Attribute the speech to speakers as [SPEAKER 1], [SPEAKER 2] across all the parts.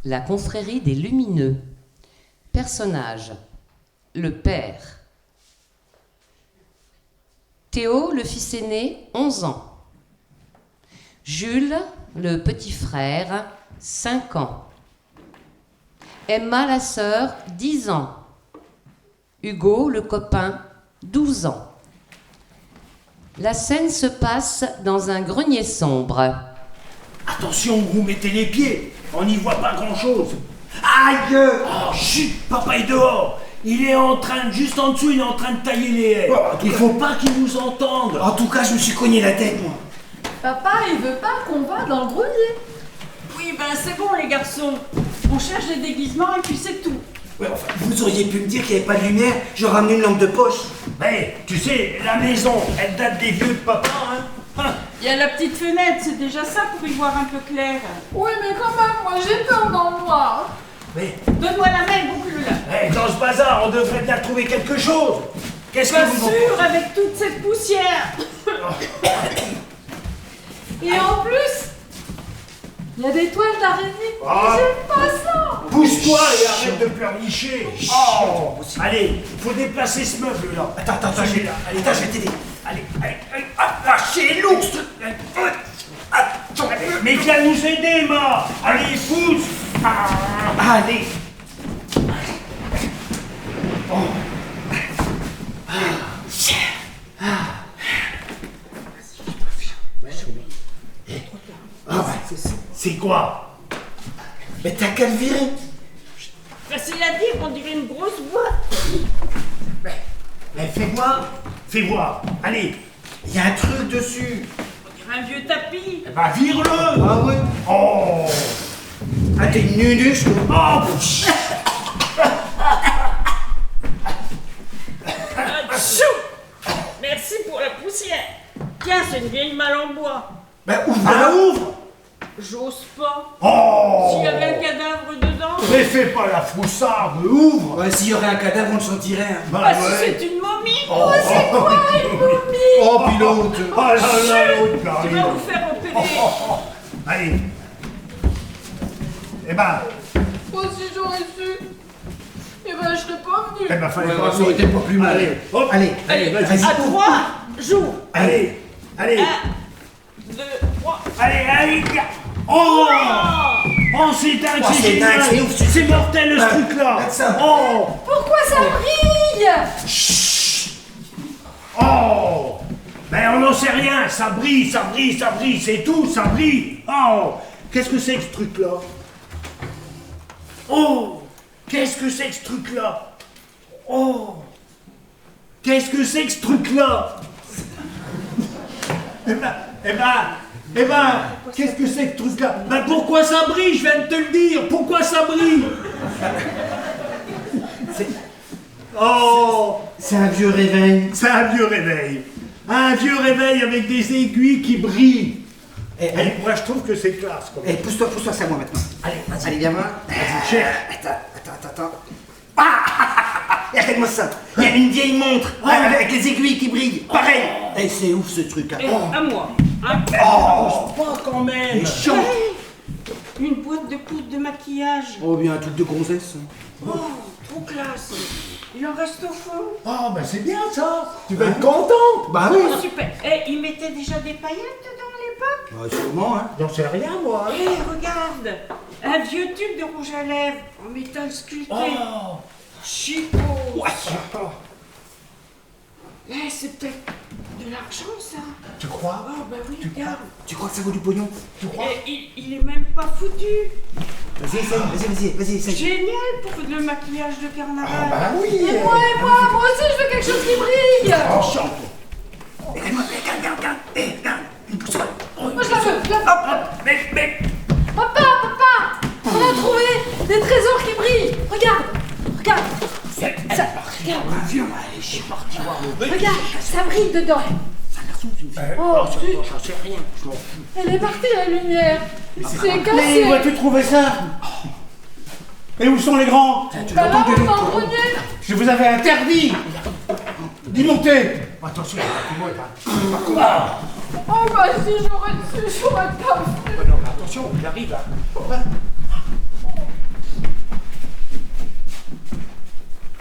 [SPEAKER 1] La confrérie des lumineux. Personnage. Le père. Théo, le fils aîné, 11 ans. Jules, le petit frère, 5 ans. Emma, la sœur, 10 ans. Hugo, le copain, 12 ans. La scène se passe dans un grenier sombre.
[SPEAKER 2] Attention où vous mettez les pieds, on n'y voit pas grand-chose. Aïe! Oh, chut, papa est dehors. Il est en train, juste en dessous, il est en train de tailler les haies. Il faut pas qu'il nous entende.
[SPEAKER 3] En tout cas, je me suis cogné la tête, moi.
[SPEAKER 4] Papa, il veut pas qu'on va dans le grenier.
[SPEAKER 5] Oui, ben c'est bon les garçons. On cherche des déguisements et puis c'est tout.
[SPEAKER 3] Ouais, enfin, vous auriez pu me dire qu'il n'y avait pas de lumière, j'aurais ramené une lampe de poche.
[SPEAKER 2] Mais, tu sais, la maison, elle date des vieux de papa, hein.
[SPEAKER 5] Il y a la petite fenêtre, c'est déjà ça pour y voir un peu clair.
[SPEAKER 4] Oui, mais quand même, moi j'ai peur dans le noir.
[SPEAKER 2] Mais,
[SPEAKER 5] Donne-moi la main, boucle-la.
[SPEAKER 2] dans ce bazar, on devrait bien trouver quelque chose. Qu'est-ce
[SPEAKER 5] Pas
[SPEAKER 2] que vous en
[SPEAKER 5] sûr avec toute cette poussière.
[SPEAKER 4] Et en plus, il y a des toiles d'araignée.
[SPEAKER 2] Ah.
[SPEAKER 4] J'aime pas ça.
[SPEAKER 2] Pousse-toi et arrête de pleurnicher. Oh, allez, faut déplacer ce meuble-là.
[SPEAKER 3] Attends,
[SPEAKER 2] Ça, j'ai là. Allez,
[SPEAKER 3] je vais t'aider.
[SPEAKER 2] Allez, lâchez l'ours. Mais viens nous aider, ma. Allez, pousse. Allez. C'est quoi?
[SPEAKER 3] Mais t'as qu'à le virer.
[SPEAKER 5] Facile à dire, on dirait une grosse boîte.
[SPEAKER 2] Mais fais voir. Allez.
[SPEAKER 3] Il y a un truc dessus.
[SPEAKER 5] On dirait un vieux tapis.
[SPEAKER 2] Eh ben, vire-le.
[SPEAKER 3] Ah ouais?
[SPEAKER 2] Oh.
[SPEAKER 3] Ah, t'es une nunuche, toi.
[SPEAKER 2] Oh.
[SPEAKER 5] Atchou. Merci pour la poussière. Tiens, c'est une vieille malle en bois.
[SPEAKER 3] Ben,
[SPEAKER 2] Ah,
[SPEAKER 3] ouvre.
[SPEAKER 2] ouvre.
[SPEAKER 5] J'ose pas.
[SPEAKER 2] Oh.
[SPEAKER 5] S'il y avait un cadavre dedans.
[SPEAKER 2] Mais fais pas la froussarde, ouvre.
[SPEAKER 3] Ouais, s'il y aurait un cadavre, on le sentirait. Hein.
[SPEAKER 2] Bah,
[SPEAKER 5] Ah, si
[SPEAKER 2] ouais.
[SPEAKER 5] c'est une momie.
[SPEAKER 2] Oh, c'est quoi?
[SPEAKER 3] Oh, pilote.
[SPEAKER 2] Oh là là, l'autre
[SPEAKER 5] Tu
[SPEAKER 2] arrive.
[SPEAKER 5] vas vous faire opérer.
[SPEAKER 2] Allez. Eh ben,
[SPEAKER 4] Moi si j'aurais su, eh ben je serais pas venue.
[SPEAKER 2] eh ben, fallait
[SPEAKER 3] Ouais,
[SPEAKER 2] pas
[SPEAKER 3] ça aurait été pas plus mal.
[SPEAKER 2] Allez, hop.
[SPEAKER 3] Allez, vas-y.
[SPEAKER 5] À 3, joue.
[SPEAKER 2] Allez,
[SPEAKER 5] 1, 2, 3.
[SPEAKER 2] allez. Oh, oh, c'est dingue,
[SPEAKER 3] Oh,
[SPEAKER 2] c'est
[SPEAKER 3] c'est dingue,
[SPEAKER 2] génial.
[SPEAKER 3] c'est ouf, c'est-
[SPEAKER 2] C'est mortel, ce truc-là.
[SPEAKER 3] regarde ça.
[SPEAKER 2] Oh,
[SPEAKER 4] Pourquoi ça brille?
[SPEAKER 2] oh. Ben, on n'en sait rien. Ça brille, c'est tout, ça brille. Oh, qu'est-ce que c'est que ce truc-là? Oh, qu'est-ce que c'est que ce truc-là? Oh, qu'est-ce que c'est que ce truc-là? Eh ben, qu'est-ce que c'est que ce truc-là? Ben pourquoi ça brille? Je viens de te le dire. Pourquoi ça brille? Oh,
[SPEAKER 3] C'est un vieux réveil.
[SPEAKER 2] c'est un vieux réveil. Un vieux réveil avec des aiguilles qui brillent.
[SPEAKER 3] Eh,
[SPEAKER 2] Et moi, je trouve que c'est classe. Comme
[SPEAKER 3] Eh, pousse-toi, c'est à moi maintenant.
[SPEAKER 2] Allez, vas-y.
[SPEAKER 3] Allez, viens voir.
[SPEAKER 2] cherche.
[SPEAKER 3] Attends. Et regarde-moi ça. Il y a une vieille montre avec les aiguilles qui brillent. Pareil. Eh, c'est ouf ce truc. Hein.
[SPEAKER 5] Et à moi. Hein.
[SPEAKER 2] Pas quand même.
[SPEAKER 5] Une boîte de poudre de maquillage.
[SPEAKER 3] Oh, bien un truc de gonzesse.
[SPEAKER 5] Oh, trop classe. Il en reste au fond.
[SPEAKER 2] Oh, ben c'est bien ça. Tu vas être content.
[SPEAKER 3] Bah oui.
[SPEAKER 5] Oh, super. Eh, ils mettaient déjà des paillettes dedans à l'époque.
[SPEAKER 3] Sûrement, hein.
[SPEAKER 2] J'en sais rien, moi.
[SPEAKER 5] Eh, regarde. Un vieux tube de rouge à lèvres en métal sculpté.
[SPEAKER 2] Oh.
[SPEAKER 5] Chico. Eh, c'est peut-être de l'argent, ça.
[SPEAKER 2] Tu crois?
[SPEAKER 5] Oh, bah oui, regarde.
[SPEAKER 3] Tu crois que ça vaut du pognon?
[SPEAKER 5] Eh, il est même pas foutu.
[SPEAKER 3] Vas-y, essaye.
[SPEAKER 5] Génial pour le maquillage de carnaval.
[SPEAKER 2] Bah oui.
[SPEAKER 4] Et moi, moi aussi je veux quelque chose qui brille.
[SPEAKER 3] Regarde. Eh, regarde. Une boussole.
[SPEAKER 4] Moi je la veux.
[SPEAKER 2] Mais.
[SPEAKER 4] Papa, on a trouvé des trésors qui brillent. Regarde.
[SPEAKER 3] Allez, je suis parti voir le...
[SPEAKER 4] Regarde, ça brille dedans. Oh,
[SPEAKER 2] J'en sais rien. Je m'en fous.
[SPEAKER 4] elle est partie la lumière. C'est
[SPEAKER 2] Mais
[SPEAKER 4] cassé.
[SPEAKER 2] où as-tu trouvé ça? Et où sont les grands?
[SPEAKER 3] Tu
[SPEAKER 4] Bah là,
[SPEAKER 3] l'entends
[SPEAKER 4] on
[SPEAKER 3] gueuler,
[SPEAKER 4] va en
[SPEAKER 3] toi.
[SPEAKER 4] grenier.
[SPEAKER 2] Je vous avais interdit d'y monter. Attention, comment
[SPEAKER 4] Oh bah si j'aurais su, j'aurais pas fait.
[SPEAKER 2] Non, mais attention, il arrive là.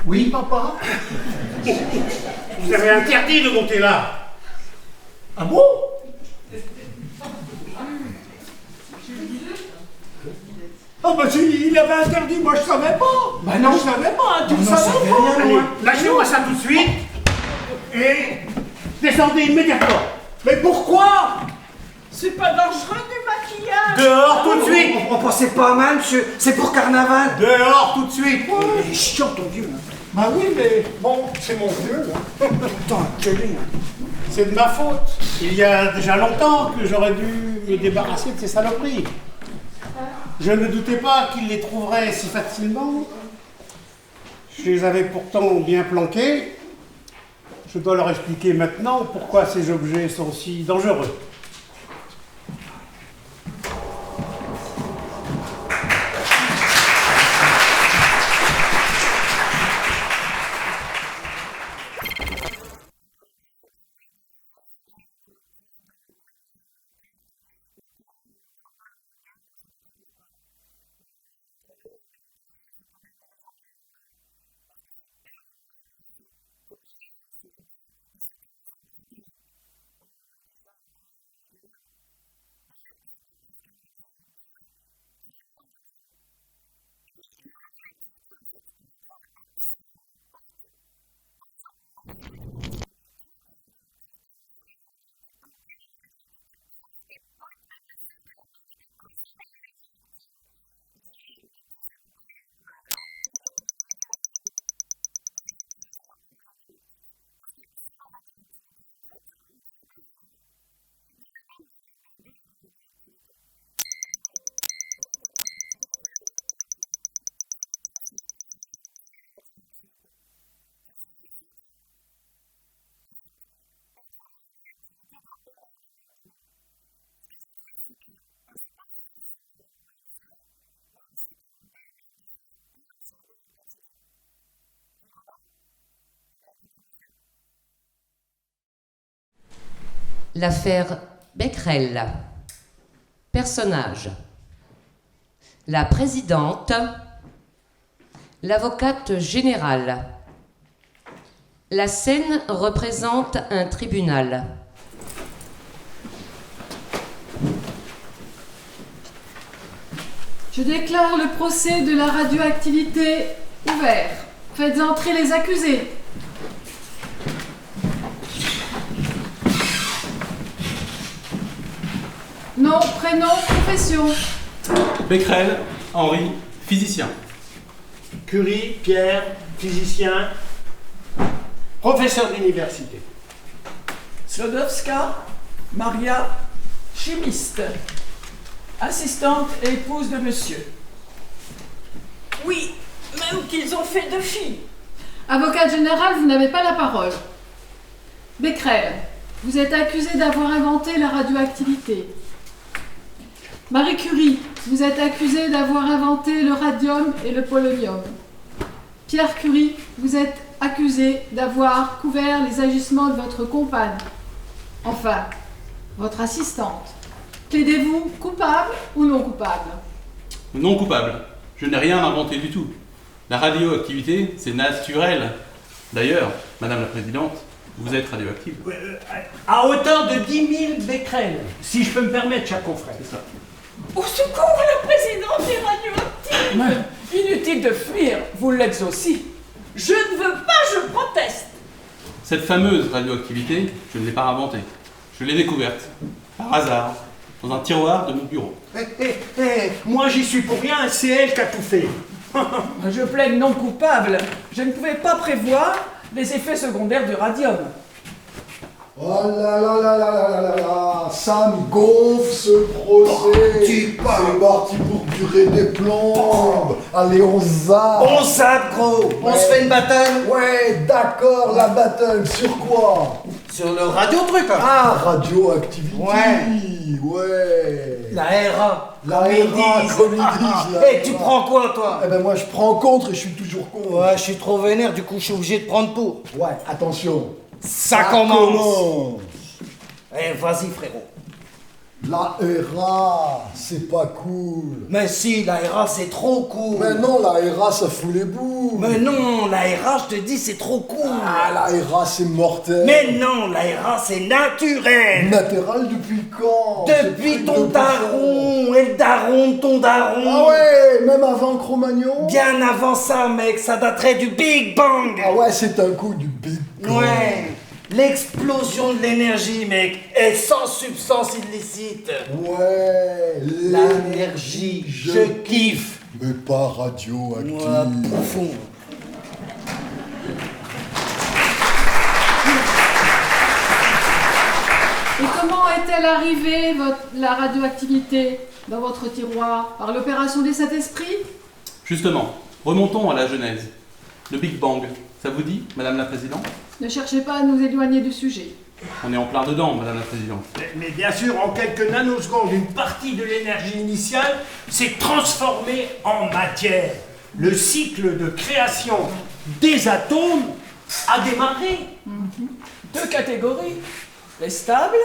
[SPEAKER 3] Oui, papa?
[SPEAKER 6] Vous avez interdit de monter là.
[SPEAKER 3] Ah bon?
[SPEAKER 2] Ah bah si, il avait interdit, moi je savais pas.
[SPEAKER 3] Bah non.
[SPEAKER 2] Je savais pas, hein, tu le
[SPEAKER 3] Non,
[SPEAKER 2] savais
[SPEAKER 3] ça fait
[SPEAKER 2] pas.
[SPEAKER 3] rien,
[SPEAKER 6] Allez,
[SPEAKER 3] moi.
[SPEAKER 6] lâchez-moi ça tout de suite. Et descendez immédiatement.
[SPEAKER 2] Mais pourquoi?
[SPEAKER 5] C'est pas dangereux du maquillage.
[SPEAKER 6] Dehors tout de suite.
[SPEAKER 3] On pensait pas mal, monsieur. C'est pour carnaval.
[SPEAKER 6] Dehors tout de suite.
[SPEAKER 3] Il est chiant, ton vieux, là.
[SPEAKER 2] Bah oui, mais bon, c'est mon vieux, là.
[SPEAKER 3] Putain, quel est, hein.
[SPEAKER 6] C'est de ma faute. Il y a déjà longtemps que j'aurais dû me débarrasser de ces saloperies. Je ne doutais pas qu'ils les trouveraient si facilement. Je les avais pourtant bien planqués. Je dois leur expliquer maintenant pourquoi ces objets sont si dangereux.
[SPEAKER 1] L'affaire Becquerel. Personnage. La présidente. L'avocate générale. La scène représente un tribunal.
[SPEAKER 4] Je déclare le procès de la radioactivité ouvert. Faites entrer les accusés. Nom, prénom, profession.
[SPEAKER 7] Becquerel, Henri, physicien.
[SPEAKER 2] Curie, Pierre, physicien, professeur d'université.
[SPEAKER 8] Slodowska, Maria, chimiste, assistante et épouse de monsieur.
[SPEAKER 5] Oui, même qu'ils ont fait 2 filles.
[SPEAKER 4] Avocat général, vous n'avez pas la parole. Becquerel, vous êtes accusé d'avoir inventé la radioactivité. Marie Curie, vous êtes accusée d'avoir inventé le radium et le polonium. Pierre Curie, vous êtes accusé d'avoir couvert les agissements de votre compagne. Enfin, votre assistante. Plaidez-vous coupable ou non coupable?
[SPEAKER 7] Non coupable. Je n'ai rien inventé du tout. La radioactivité, c'est naturel. D'ailleurs, Madame la Présidente, vous êtes radioactive.
[SPEAKER 2] À hauteur de 10 000 becquerels, si je peux me permettre, cher confrère.
[SPEAKER 7] C'est ça.
[SPEAKER 5] Au secours, la présidente est radioactive.
[SPEAKER 8] Mais inutile de fuir, vous l'êtes aussi.
[SPEAKER 5] Je ne veux pas, je proteste.
[SPEAKER 7] Cette fameuse radioactivité, je ne l'ai pas inventée. Je l'ai découverte, par hasard, dans un tiroir de mon bureau.
[SPEAKER 2] Moi j'y suis pour rien, c'est elle qui a tout fait.
[SPEAKER 8] Je plaide non coupable. Je ne pouvais pas prévoir les effets secondaires du radium.
[SPEAKER 9] Oh là là là là là là là là, ça me gonfle ce procès. C'est parti pour durer des plombes. Allez, on zappe.
[SPEAKER 3] On zappe, gros. On
[SPEAKER 9] Ouais.
[SPEAKER 3] se fait une battle.
[SPEAKER 9] Ouais, d'accord, la battle. Sur quoi?
[SPEAKER 3] Sur le radio-truc, hein.
[SPEAKER 9] Ah, radioactivité.
[SPEAKER 3] Ouais.
[SPEAKER 9] Ouais.
[SPEAKER 3] La RA.
[SPEAKER 9] La
[SPEAKER 3] comme ils
[SPEAKER 9] RA,
[SPEAKER 3] disent.
[SPEAKER 9] comme ils disent, la
[SPEAKER 3] Eh, tu
[SPEAKER 9] RA.
[SPEAKER 3] prends quoi, toi?
[SPEAKER 9] Eh ben moi je prends contre et je suis toujours contre.
[SPEAKER 3] Ouais, je suis trop vénère, du coup, je suis obligé de prendre pour.
[SPEAKER 9] Ouais, attention.
[SPEAKER 3] Ça commence. Eh, vas-y, frérot.
[SPEAKER 9] La RA, c'est pas cool.
[SPEAKER 3] Mais si, la RA c'est trop cool.
[SPEAKER 9] Mais non, la RA, ça fout les boules.
[SPEAKER 3] Mais non, la RA, je te dis, c'est trop cool.
[SPEAKER 9] Ah, la RA, c'est mortel.
[SPEAKER 3] Mais non, la RA, c'est naturel.
[SPEAKER 9] Naturel depuis quand?
[SPEAKER 3] Depuis ton daron, et le daron de ton daron.
[SPEAKER 9] Ah ouais, même avant Cro-Magnon?
[SPEAKER 3] Bien avant ça, mec, ça daterait du Big Bang.
[SPEAKER 9] Ah ouais, c'est un coup du Big Bang.
[SPEAKER 3] Ouais, l'explosion de l'énergie, mec, est sans substance illicite.
[SPEAKER 9] Ouais,
[SPEAKER 3] l'énergie, je kiffe.
[SPEAKER 9] Mais pas radioactive.
[SPEAKER 3] Moi, bouffon.
[SPEAKER 4] Et comment est-elle arrivée, la radioactivité, dans votre tiroir? Par l'opération des Saint-Esprits?
[SPEAKER 7] Justement, remontons à la genèse. Le Big Bang, ça vous dit, Madame la Présidente?
[SPEAKER 4] Ne cherchez pas à nous éloigner du sujet.
[SPEAKER 7] On est en plein dedans, Madame la Présidente.
[SPEAKER 2] Mais bien sûr, en quelques nanosecondes, une partie de l'énergie initiale s'est transformée en matière. Le cycle de création des atomes a démarré.
[SPEAKER 8] Deux catégories, les stables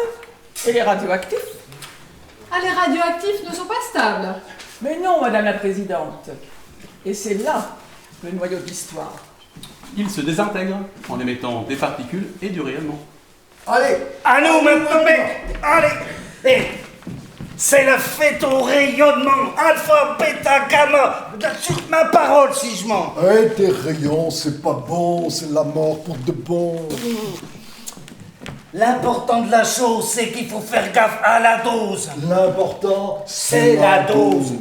[SPEAKER 8] et les radioactifs.
[SPEAKER 4] Ah, les radioactifs ne sont pas stables.
[SPEAKER 8] Mais non, Madame la Présidente. Et c'est là le noyau de l'histoire.
[SPEAKER 7] Ils se désintègrent en émettant des particules et du rayonnement.
[SPEAKER 9] Allez,
[SPEAKER 3] À nous maintenant, mec. Allez. Eh, c'est la fête au rayonnement. Alpha, bêta, gamma. Sur ma parole, si je mens.
[SPEAKER 9] hey, tes rayons, c'est pas bon, c'est la mort pour de bon.
[SPEAKER 3] L'important de la chose, c'est qu'il faut faire gaffe à la dose.
[SPEAKER 9] L'important,
[SPEAKER 3] C'est la dose.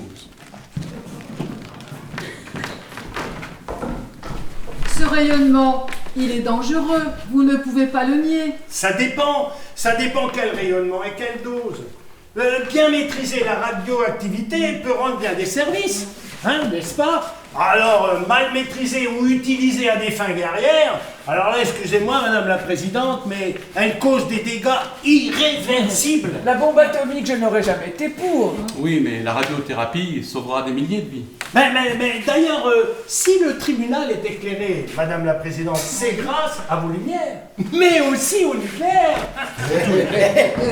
[SPEAKER 4] Ce rayonnement, il est dangereux. Vous ne pouvez pas le nier.
[SPEAKER 2] Ça dépend quel rayonnement et quelle dose. Bien maîtriser la radioactivité peut rendre bien des services, hein, n'est-ce pas? Alors, mal maîtriser ou utilisé à des fins guerrières, alors là, excusez-moi, Madame la Présidente, mais elle cause des dégâts irréversibles.
[SPEAKER 8] La bombe atomique, je n'aurais jamais été pour.
[SPEAKER 7] Oui, mais la radiothérapie sauvera des milliers de vies.
[SPEAKER 2] Mais d'ailleurs, si le tribunal est éclairé, Madame la Présidente, c'est grâce à vos lumières, mais aussi au nucléaire.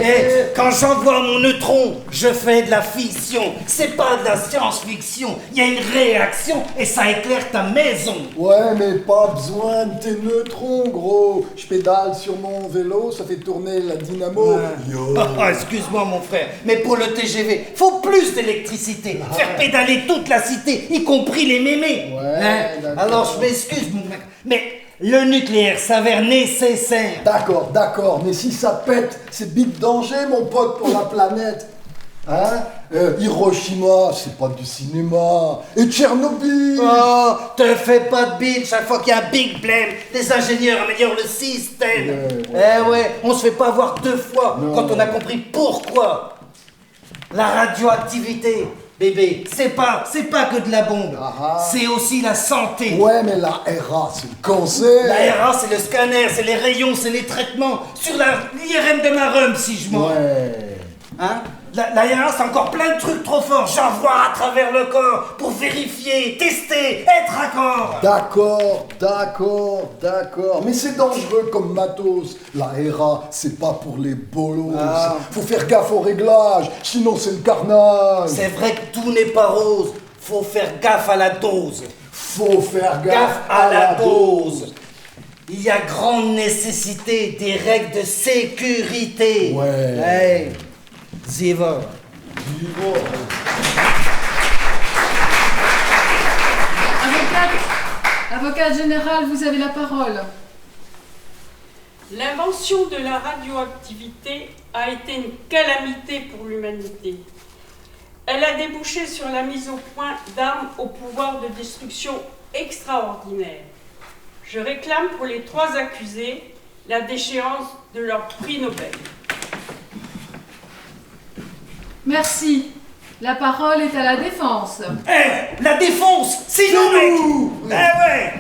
[SPEAKER 3] Eh, quand j'envoie mon neutron, je fais de la fiction. C'est pas de la science-fiction. Il y a une réaction et ça éclaire ta maison.
[SPEAKER 9] Ouais, mais pas besoin de tes neutrons, gros. Je pédale sur mon vélo, ça fait tourner la dynamo. Yo.
[SPEAKER 3] Ah, excuse-moi mon frère, mais pour le TGV, faut plus d'électricité. Faire pédaler toute la cité, y compris les mémés.
[SPEAKER 9] Ouais, d'accord.
[SPEAKER 3] Alors je m'excuse mon mec, mais le nucléaire s'avère nécessaire.
[SPEAKER 9] D'accord, mais si ça pète, c'est big danger, mon pote, pour la planète. Hein? Hiroshima, c'est pas du cinéma. Et Tchernobyl.
[SPEAKER 3] Oh, te fais pas de bile chaque fois qu'il y a un big blame. Les ingénieurs améliorent le système. Ouais, on se fait pas avoir deux fois quand on a compris pourquoi. La radioactivité, bébé, c'est pas que de la bombe. C'est aussi la santé.
[SPEAKER 9] Ouais, mais la RA, c'est le cancer.
[SPEAKER 3] La RA, c'est le scanner, c'est les rayons, c'est les traitements. Sur l'IRM de ma rhum, si je mens.
[SPEAKER 9] Ouais.
[SPEAKER 3] Hein? La RA, c'est encore plein de trucs trop forts. J'envoie à travers le corps pour vérifier, tester, être raccord.
[SPEAKER 9] D'accord. Mais c'est dangereux comme matos. La RA, c'est pas pour les bolos. Faut faire gaffe au réglage, sinon c'est le carnage.
[SPEAKER 3] C'est vrai que tout n'est pas rose. Faut faire gaffe à la dose.
[SPEAKER 9] Faut faire
[SPEAKER 3] Gaffe à la dose. Il y a grande nécessité des règles de sécurité.
[SPEAKER 9] Ouais.
[SPEAKER 3] Hey, Ziva.
[SPEAKER 4] Avocate générale, vous avez la parole.
[SPEAKER 5] L'invention de la radioactivité a été une calamité pour l'humanité. Elle a débouché sur la mise au point d'armes au pouvoir de destruction extraordinaire. Je réclame pour les 3 accusés la déchéance de leur prix Nobel.
[SPEAKER 4] Merci. La parole est à la défense.
[SPEAKER 3] La défonce, c'est nous, mec. Ouais.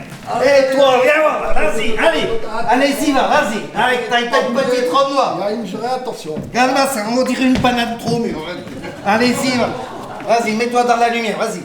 [SPEAKER 3] Et toi, viens voir, vas-y, allez-y, vas-y, avec ta petite robe noire.
[SPEAKER 9] Il y a une vraie attention.
[SPEAKER 3] Regarde là, ça on dirait une panade trop mûre. Allez-y, vas-y, mets-toi dans la lumière, vas-y.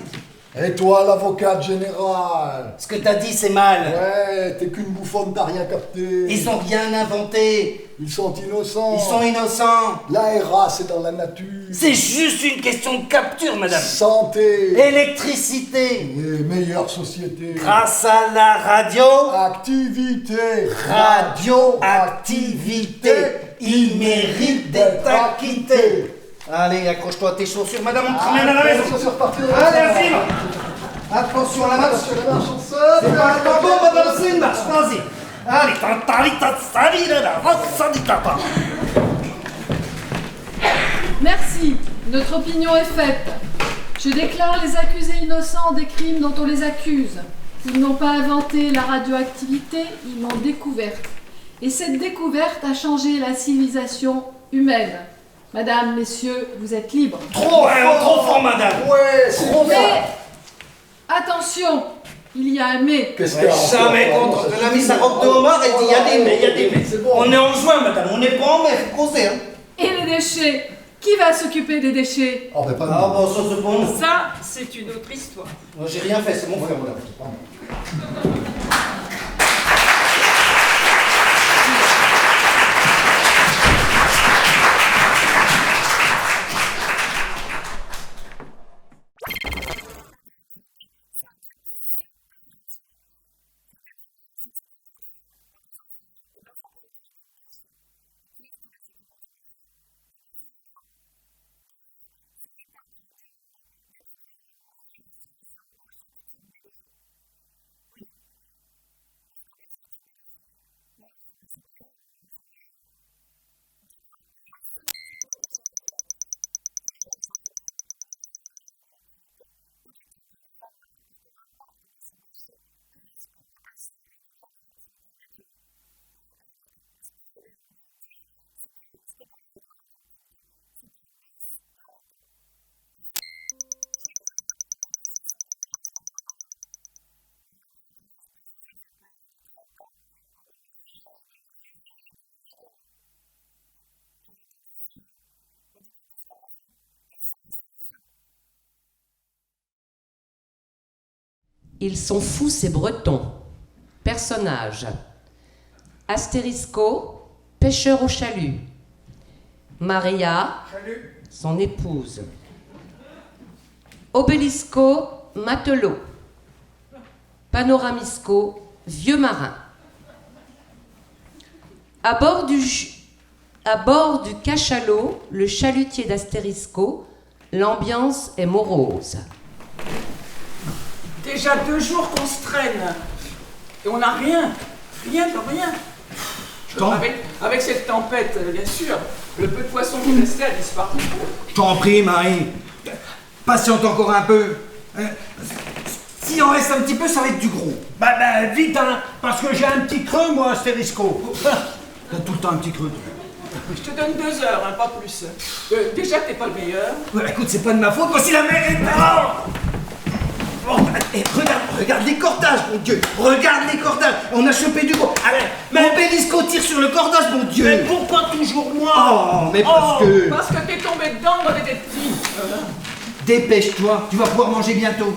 [SPEAKER 9] Et toi, l'avocate générale?
[SPEAKER 3] Ce que t'as dit, c'est mal.
[SPEAKER 9] Ouais, t'es qu'une bouffonne, t'as rien capté.
[SPEAKER 3] Ils ont rien inventé.
[SPEAKER 9] Ils sont innocents.
[SPEAKER 3] Ils sont innocents.
[SPEAKER 9] L'ARA, c'est dans la nature.
[SPEAKER 3] C'est juste une question de capture, madame.
[SPEAKER 9] Santé.
[SPEAKER 3] Électricité.
[SPEAKER 9] Et meilleure société.
[SPEAKER 3] Grâce à la radio.
[SPEAKER 9] Activité.
[SPEAKER 3] Radioactivité. Il mérite d'être acquitté. Allez, accroche-toi à tes chaussures, madame, on te ramène à la maison.
[SPEAKER 9] C'est reparti.
[SPEAKER 3] Allez, Azim. Attention à la marche.
[SPEAKER 9] C'est
[SPEAKER 3] pas un tambour, madame, c'est une marche. Vas-y. Allez,
[SPEAKER 4] Merci. Notre opinion est faite. Je déclare les accusés innocents des crimes dont on les accuse. Ils n'ont pas inventé la radioactivité, ils l'ont découverte. Et cette découverte a changé la civilisation humaine. Madame, messieurs, vous êtes libres.
[SPEAKER 3] Trop fort, madame.
[SPEAKER 9] Ouais, c'est trop
[SPEAKER 4] Mais, attention, il y a un mais.
[SPEAKER 9] Qu'est-ce qu'il y a encore?
[SPEAKER 3] Jamais contre. Elle a mis sa robe de homard et dit il y a des mais, il y a des mais.
[SPEAKER 9] C'est bon.
[SPEAKER 3] On est en juin, madame, on n'est pas en mer, faut causer, hein.
[SPEAKER 4] Et les déchets? Qui va s'occuper des déchets?
[SPEAKER 9] Oh, mais pas
[SPEAKER 3] Ah bon, ça c'est bon.
[SPEAKER 5] Ça, c'est une autre histoire.
[SPEAKER 3] Moi, j'ai rien fait, c'est mon frère, madame.
[SPEAKER 1] Ils sont fous, ces Bretons. Personnages. Astérisco, pêcheur au chalut. Maria, son épouse. Obélisco, matelot. Panoramisco, vieux marin. À bord du cachalot, le chalutier d'Astérisco, l'ambiance est morose.
[SPEAKER 8] Déjà 2 jours qu'on se traîne. Et on n'a rien. Rien de rien. Avec cette tempête, bien sûr, le peu de poisson qui restait a disparu.
[SPEAKER 2] Je t'en prie, Marie. Patiente encore un peu. S'il en reste un petit peu, ça va être du gros. Bah, vite, hein, parce que j'ai un petit creux, moi, Astérisco. T'as tout le temps un petit creux, toi.
[SPEAKER 8] Je te donne 2 heures, hein, pas plus. Déjà que t'es pas le meilleur.
[SPEAKER 2] Ouais, écoute, c'est pas de ma faute, voici la mer est... Oh, regarde les cordages, mon Dieu. Regarde les cordages. On a chopé du gros. Mais Obélisco tire sur le cordage, mon Dieu. Mais pourquoi toujours moi?
[SPEAKER 3] Oh, mais parce que...
[SPEAKER 8] Parce que t'es tombé dedans quand t'étais petit.
[SPEAKER 3] Dépêche-toi, tu vas pouvoir manger bientôt.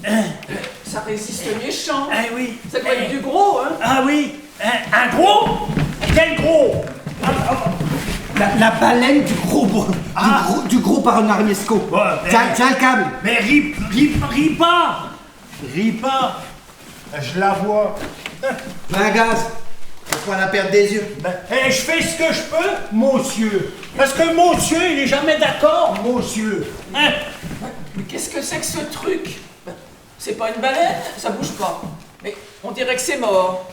[SPEAKER 8] Ça résiste méchant.
[SPEAKER 2] Oui.
[SPEAKER 8] Ça doit être du gros, hein.
[SPEAKER 2] Ah oui. Un gros? Quel gros?
[SPEAKER 3] La baleine du gros du gros Panoramisco. Tiens le câble.
[SPEAKER 2] Mais ris pas. Ris pas. Je la vois.
[SPEAKER 3] Un gaz. Faut pas la perdre des yeux.
[SPEAKER 2] Je fais ce que je peux, monsieur. Parce que monsieur, il est jamais d'accord, monsieur.
[SPEAKER 8] Mais qu'est-ce que c'est que ce truc? C'est pas une baleine, ça bouge pas. Mais on dirait que c'est mort.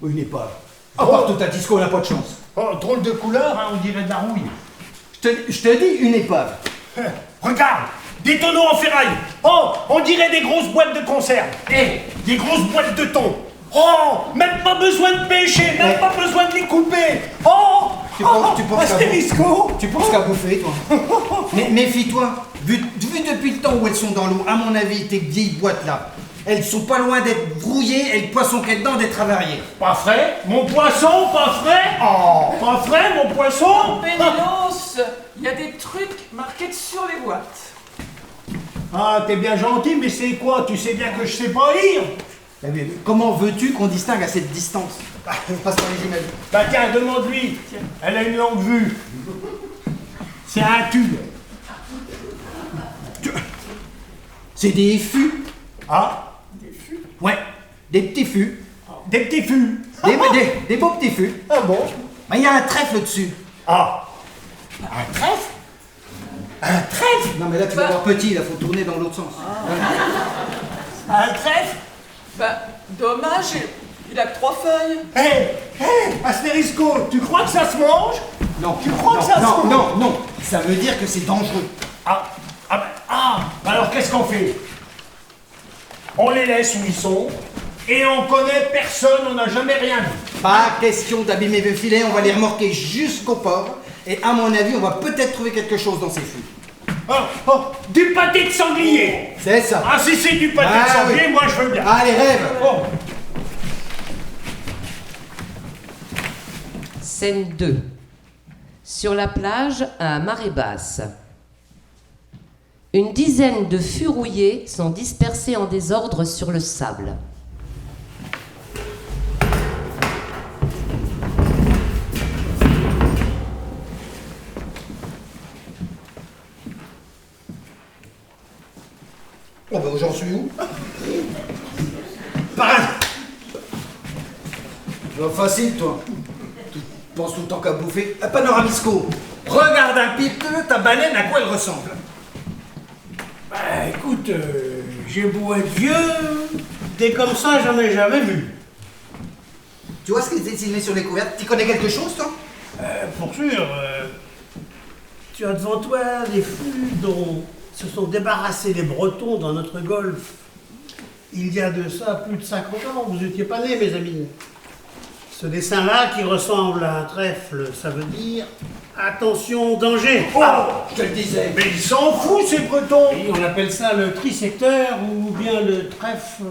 [SPEAKER 2] Oui, il n'est pas.
[SPEAKER 3] À part tout à disco, on n'a pas de chance.
[SPEAKER 2] Oh, drôle de couleur, hein, on dirait de la rouille.
[SPEAKER 3] Je te dis une épave.
[SPEAKER 2] Regarde, des tonneaux en ferraille. Oh, on dirait des grosses boîtes de conserve. Des grosses boîtes de thon. Oh, même pas besoin de pêcher, même pas besoin de les couper. Oh,
[SPEAKER 3] tu penses
[SPEAKER 2] Astérisco.
[SPEAKER 3] Tu penses qu'à bouffer, toi. Mais méfie-toi. Vu depuis le temps où elles sont dans l'eau, à mon avis, tes vieilles boîtes là, elles sont pas loin d'être brouillées et le poisson qu'il y a dedans d'être avarié.
[SPEAKER 2] Pas frais? Mon poisson, pas frais? Oh, pas frais, mon poisson?
[SPEAKER 8] Pénélos, il y a des trucs marqués sur les boîtes.
[SPEAKER 2] Ah, t'es bien gentil, mais c'est quoi? Tu sais bien que je sais pas lire.
[SPEAKER 3] Mais comment veux-tu qu'on distingue à cette distance? Passe par les images.
[SPEAKER 2] Bah tiens, demande-lui. Elle a une longue vue. C'est un tube.
[SPEAKER 3] C'est des fûts.
[SPEAKER 2] Ah, des fûts?
[SPEAKER 3] Ouais, des petits fûts.
[SPEAKER 2] Des petits fûts.
[SPEAKER 3] Des beaux petits fûts.
[SPEAKER 2] Ah bon?
[SPEAKER 3] Mais il y a un trèfle dessus.
[SPEAKER 2] Ah. Un trèfle? Un trèfle?
[SPEAKER 3] Non mais là tu vas voir petit, il faut tourner dans l'autre sens.
[SPEAKER 2] Un trèfle?
[SPEAKER 8] Bah, dommage, il a que 3 feuilles.
[SPEAKER 2] Hé, Astérisco, tu crois que ça se mange?
[SPEAKER 3] Non,
[SPEAKER 2] Tu crois que ça se mange?
[SPEAKER 3] non, ça veut dire que c'est dangereux.
[SPEAKER 2] Alors qu'est-ce qu'on fait? On les laisse où ils sont, et on connaît personne, on n'a jamais rien vu.
[SPEAKER 3] Pas question d'abîmer le filet, on va les remorquer jusqu'au port, et à mon avis, on va peut-être trouver quelque chose dans ces fûts.
[SPEAKER 2] Du pâté de sanglier!
[SPEAKER 3] C'est ça.
[SPEAKER 2] Ah, si c'est du pâté de sanglier,
[SPEAKER 3] oui.
[SPEAKER 2] moi je veux bien.
[SPEAKER 3] Allez, rêve.
[SPEAKER 2] Oh.
[SPEAKER 1] Scène 2. Sur la plage, à marée basse. Une dizaine de fûts rouillés sont dispersés en désordre sur le sable.
[SPEAKER 3] Oh bah j'en suis où? Facile toi. Tu penses tout le temps qu'à bouffer. Panoramisco, regarde un petit peu ta baleine, à quoi elle ressemble.
[SPEAKER 6] Bah écoute, j'ai beau être vieux, des comme ça j'en ai jamais vu.
[SPEAKER 3] Tu vois ce qui est dessiné sur les couvertes? Tu connais quelque chose toi?
[SPEAKER 6] Pour sûr, tu as devant toi des fûts dont se sont débarrassés les Bretons dans notre golfe. Il y a de ça plus de 50 ans, vous n'étiez pas nés mes amis. Ce dessin-là qui ressemble à un trèfle, ça veut dire attention, danger.
[SPEAKER 2] Oh,
[SPEAKER 3] je te le disais.
[SPEAKER 2] Mais ils s'en foutent ces Bretons.
[SPEAKER 6] Et on appelle ça le trisecteur ou bien le trèfle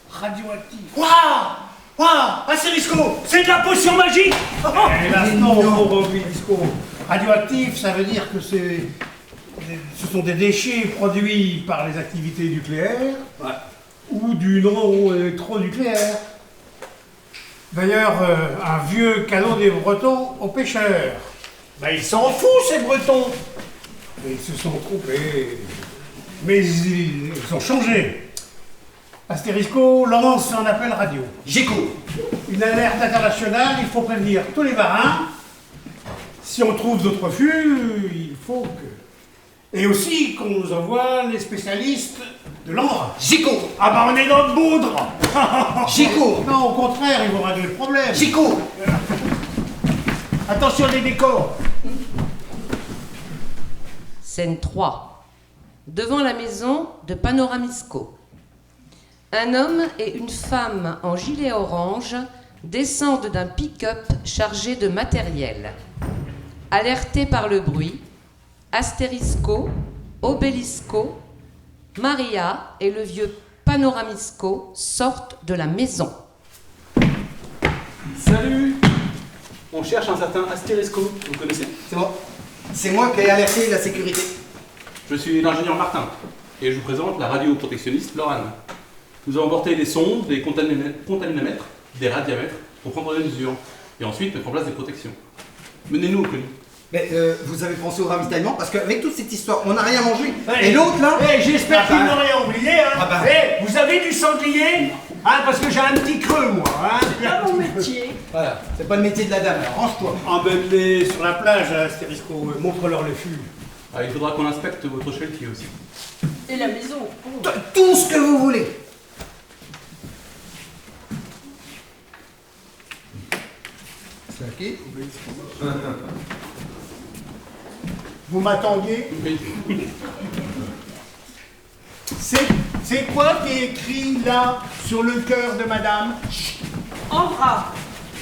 [SPEAKER 6] radioactif.
[SPEAKER 2] Waouh, Astérisco, c'est de la potion magique.
[SPEAKER 6] Hélas non, pauvre Obélisco. Radioactif, ça veut dire que ce sont des déchets produits par les activités nucléaires ou du non-électronucléaire. D'ailleurs, un vieux cadeau des Bretons aux pêcheurs.
[SPEAKER 2] Bah ils s'en foutent ces Bretons.
[SPEAKER 6] Ils se sont trompés, mais ils ont changé. Astérisco lance un appel radio.
[SPEAKER 3] J'écoute.
[SPEAKER 6] Une alerte internationale, il faut prévenir tous les marins. Si on trouve d'autres fûts, il faut que... Et aussi qu'on nous envoie les spécialistes de l'Andre.
[SPEAKER 3] J'y cours.
[SPEAKER 2] Ah bah on est dans le boudre.
[SPEAKER 3] J'y cours.
[SPEAKER 6] Non, au contraire, ils vont régler le problème.
[SPEAKER 3] J'y cours.
[SPEAKER 2] Attention les décors.
[SPEAKER 1] Scène 3. Devant la maison de Panoramisco. Un homme et une femme en gilet orange descendent d'un pick-up chargé de matériel. Alertés par le bruit, Astérisco, Obélisco, Maria et le vieux Panoramisco sortent de la maison.
[SPEAKER 7] Salut! On cherche un certain Astérisco, vous connaissez?
[SPEAKER 3] C'est moi. C'est moi qui ai alerté la sécurité.
[SPEAKER 7] Je suis l'ingénieur Martin, et je vous présente la radioprotectionniste Lorane. Nous avons porté des sondes, des contaminamètres, des radiamètres, pour prendre des mesures, et ensuite mettre en place des protections. Menez-nous au colis.
[SPEAKER 3] Mais vous avez pensé au ravitaillement? Parce qu'avec toute cette histoire, on n'a rien mangé. Et l'autre là?
[SPEAKER 2] J'espère qu'il n'a rien oublié. Hein.
[SPEAKER 3] bah.
[SPEAKER 2] Vous avez du sanglier? Parce que j'ai un petit creux moi.
[SPEAKER 5] C'est pas mon métier.
[SPEAKER 3] Voilà, c'est pas le métier de la dame, alors range-toi.
[SPEAKER 6] Emmène-les sur la plage, Astérisco, montre-leur le fût.
[SPEAKER 7] Il faudra qu'on inspecte votre cheletier aussi.
[SPEAKER 5] Et la maison.
[SPEAKER 3] Tout ce que vous voulez. C'est à qui?
[SPEAKER 2] Vous m'attendiez?
[SPEAKER 7] Oui.
[SPEAKER 2] C'est quoi qui est écrit là sur le cœur de madame?
[SPEAKER 5] ANRA,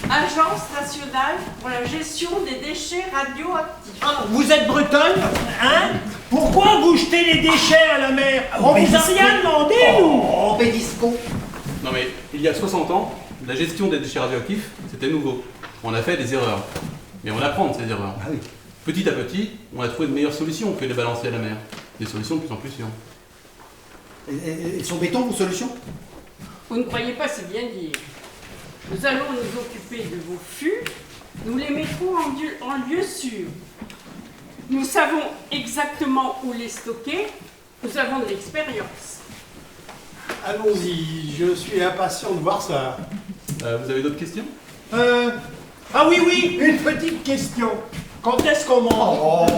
[SPEAKER 5] Agence nationale pour la gestion des déchets radioactifs.
[SPEAKER 2] Vous êtes bretonne? Hein? Pourquoi vous jetez les déchets à la mer? On vous a rien demandé, nous?
[SPEAKER 3] Oh, Obélisco.
[SPEAKER 7] Non mais, il y a 60 ans, la gestion des déchets radioactifs, c'était nouveau. On a fait des erreurs. Mais on apprend de ces erreurs.
[SPEAKER 3] Ah oui.
[SPEAKER 7] Petit à petit, on a trouvé de meilleures solutions que les balancer à la mer. Des solutions de plus en plus sûres.
[SPEAKER 3] Et son béton, vos solutions?
[SPEAKER 5] Vous ne croyez pas, c'est bien dire. Nous allons nous occuper de vos fûts. Nous les mettrons en lieu sûr. Nous savons exactement où les stocker. Nous avons de l'expérience.
[SPEAKER 6] Allons-y, je suis impatient de voir ça.
[SPEAKER 7] Vous avez d'autres questions?
[SPEAKER 2] Ah oui, une petite question. Quand est-ce qu'on mange?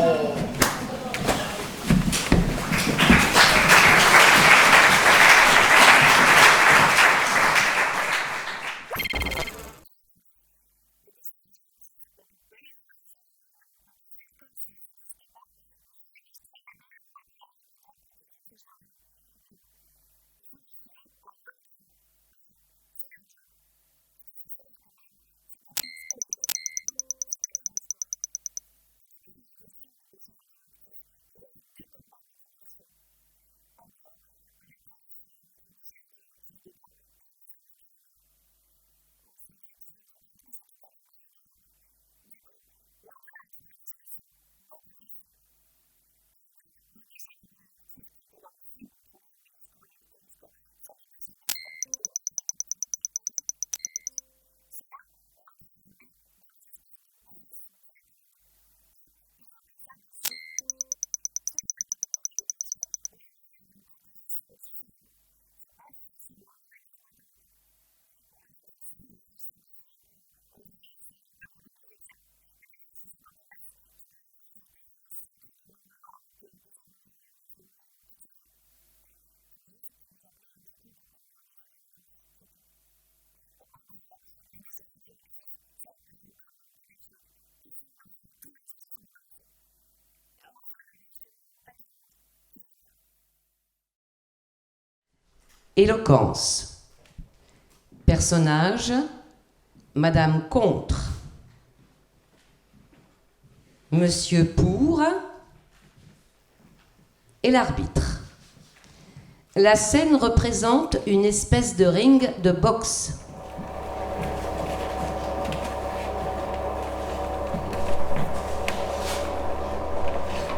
[SPEAKER 1] Éloquence. Personnage, Madame Contre. Monsieur Pour et l'arbitre. La scène représente une espèce de ring de boxe.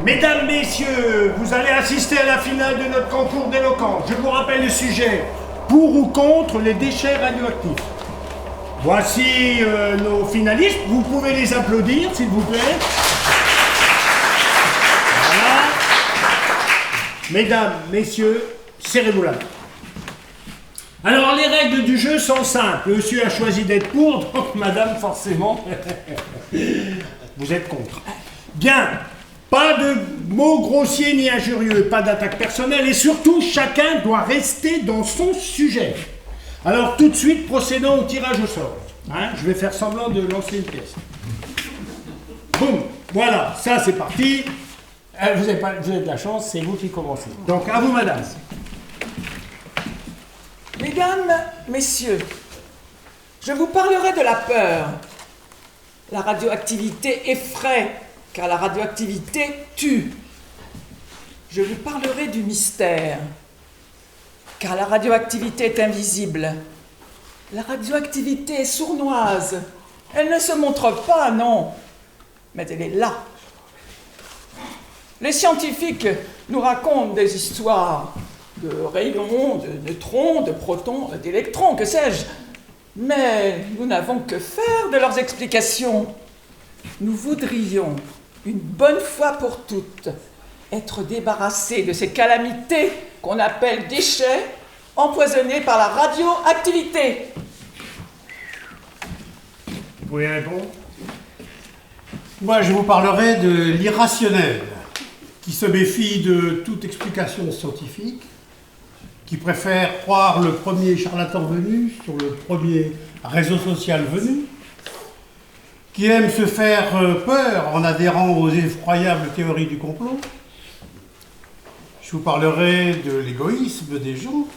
[SPEAKER 2] Mesdames, messieurs, vous allez assister à la finale de notre concours d'éloquence. Je vous rappelle le sujet. Pour ou contre les déchets radioactifs. Voici nos finalistes. Vous pouvez les applaudir, s'il vous plaît. Voilà. Mesdames, messieurs, serrez-vous la main. Alors, les règles du jeu sont simples. Monsieur a choisi d'être pour, donc madame, forcément, vous êtes contre. Bien. Pas de mots grossiers ni injurieux, pas d'attaque personnelle et surtout, chacun doit rester dans son sujet. Alors, tout de suite, procédons au tirage au sort. Hein, je vais faire semblant de lancer une pièce. Boum, voilà, ça c'est parti. Vous avez de la chance, c'est vous qui commencez. Donc, à vous, madame.
[SPEAKER 8] Mesdames, messieurs, je vous parlerai de la peur. La radioactivité effraie, car la radioactivité tue. Je vous parlerai du mystère, car la radioactivité est invisible. La radioactivité est sournoise. Elle ne se montre pas, non, mais elle est là. Les scientifiques nous racontent des histoires de rayons, de neutrons, de protons, d'électrons, que sais-je. Mais nous n'avons que faire de leurs explications. Nous voudrions, une bonne fois pour toutes, être débarrassés de ces calamités qu'on appelle déchets, empoisonnés par la radioactivité.
[SPEAKER 2] Vous pouvez répondre?
[SPEAKER 6] Moi, je vous parlerai de l'irrationnel, qui se méfie de toute explication scientifique, qui préfère croire le premier charlatan venu sur le premier réseau social venu, qui aime se faire peur en adhérant aux effroyables théories du complot. Je vous parlerai de l'égoïsme des gens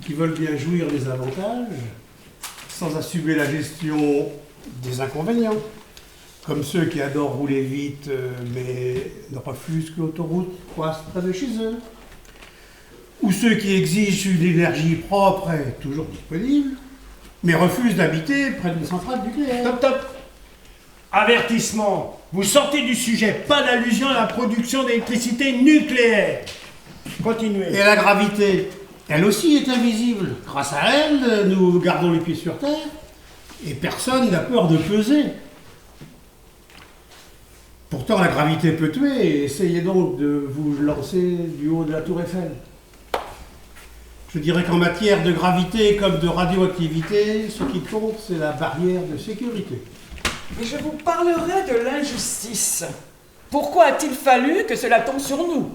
[SPEAKER 6] qui veulent bien jouir des avantages sans assumer la gestion des inconvénients, comme ceux qui adorent rouler vite mais ne refusent que l'autoroute passe près de chez eux, ou ceux qui exigent une énergie propre et toujours disponible mais refusent d'habiter près d'une centrale nucléaire.
[SPEAKER 2] Top, top. Avertissement, vous sortez du sujet, pas d'allusion à la production d'électricité nucléaire. Continuez.
[SPEAKER 6] Et la gravité, Elle aussi est invisible. Grâce à elle, nous gardons les pieds sur terre et personne n'a peur de peser. Pourtant, la gravité peut tuer. Essayez donc de vous lancer du haut de la tour Eiffel. Je dirais qu'en matière de gravité comme de radioactivité, ce qui compte, c'est la barrière de sécurité.
[SPEAKER 8] Mais je vous parlerai de l'injustice. Pourquoi a-t-il fallu que cela tombe sur nous?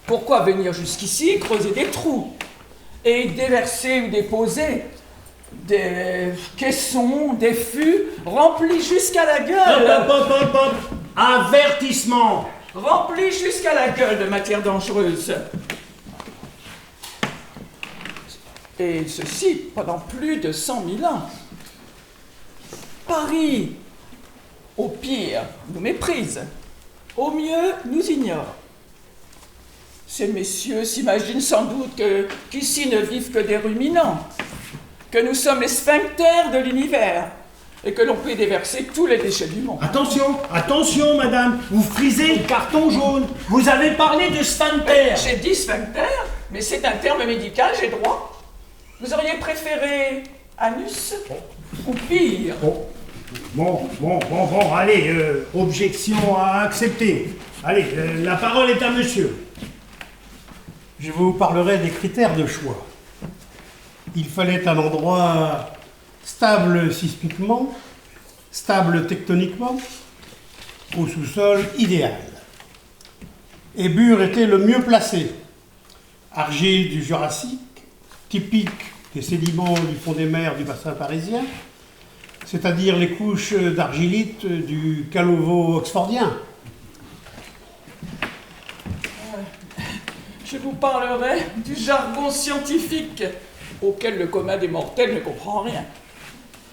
[SPEAKER 8] Pourquoi venir jusqu'ici creuser des trous et déverser ou déposer des caissons, des fûts remplis jusqu'à la gueule?
[SPEAKER 2] Hop. Avertissement.
[SPEAKER 8] Remplis jusqu'à la gueule de matière dangereuse. Et ceci pendant plus de 100 000 ans. Paris, au pire, nous méprise. Au mieux, nous ignore. Ces messieurs s'imaginent sans doute qu'ici ne vivent que des ruminants, que nous sommes les sphincters de l'univers et que l'on peut y déverser tous les déchets du monde.
[SPEAKER 2] Attention, madame, vous frisez le carton jaune. Vous avez parlé de sphincter.
[SPEAKER 8] J'ai dit sphincter, mais c'est un terme médical, j'ai droit. Vous auriez préféré anus ou pire?
[SPEAKER 2] Bon, allez, objection à accepter. Allez, la parole est à monsieur.
[SPEAKER 6] Je vous parlerai des critères de choix. Il fallait un endroit stable sismiquement, stable tectoniquement, au sous-sol idéal. Et Bure était le mieux placé. Argile du Jurassique, typique des sédiments du fond des mers du bassin parisien, c'est-à-dire les couches d'argilite du Calovo oxfordien.
[SPEAKER 8] Je vous parlerai du jargon scientifique auquel le commun des mortels ne comprend rien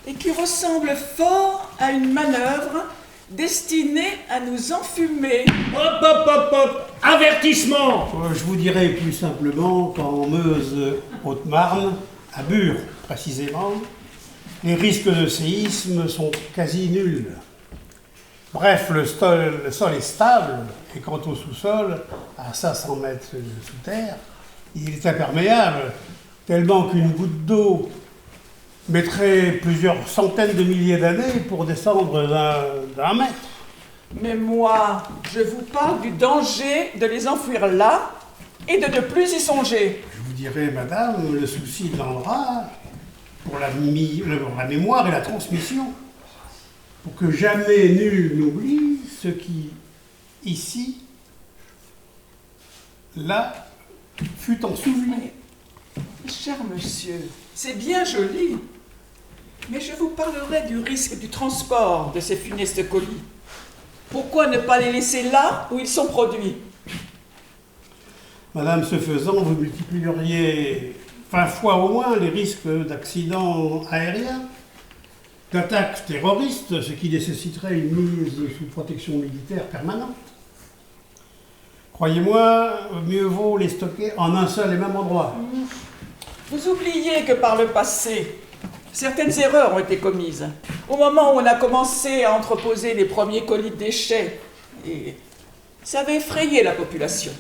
[SPEAKER 8] et qui ressemble fort à une manœuvre destinée à nous enfumer.
[SPEAKER 2] Hop. Avertissement.
[SPEAKER 6] Je vous dirais plus simplement qu'en Meuse, Haute-Marne, à Bure précisément, les risques de séisme sont quasi nuls. Bref, le sol est stable, et quant au sous-sol, à 500 mètres sous terre, il est imperméable, tellement qu'une goutte d'eau mettrait plusieurs centaines de milliers d'années pour descendre d'un mètre.
[SPEAKER 8] Mais moi, je vous parle du danger de les enfouir là et de ne plus y songer.
[SPEAKER 6] Je vous dirais, madame, le souci de l'endroit pour la mémoire et la transmission, pour que jamais nul n'oublie ce qui, ici, là, fut enseveli.
[SPEAKER 8] Cher monsieur, c'est bien joli, mais je vous parlerai du risque du transport de ces funestes colis. Pourquoi ne pas les laisser là où ils sont produits?
[SPEAKER 6] Madame, ce faisant, vous multiplieriez 20 fois au moins les risques d'accidents aériens, d'attaques terroristes, ce qui nécessiterait une mise sous protection militaire permanente. Croyez-moi, mieux vaut les stocker en un seul et même endroit.
[SPEAKER 8] Vous oubliez que par le passé, certaines erreurs ont été commises. Au moment où on a commencé à entreposer les premiers colis de déchets, et ça avait effrayé la population.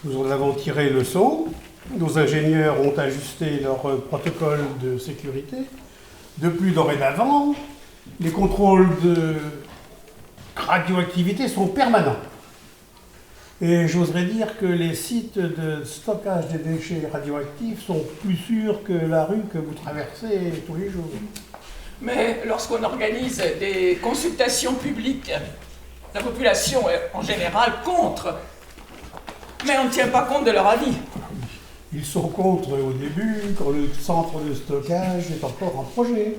[SPEAKER 6] Nous en avons tiré leçon. Nos ingénieurs ont ajusté leur protocole de sécurité. Depuis dorénavant, les contrôles de radioactivité sont permanents. Et j'oserais dire que les sites de stockage des déchets radioactifs sont plus sûrs que la rue que vous traversez tous les jours.
[SPEAKER 8] Mais lorsqu'on organise des consultations publiques, la population est en général contre. Mais on ne tient pas compte de leur avis.
[SPEAKER 6] Ils sont contre au début, quand le centre de stockage est encore en projet,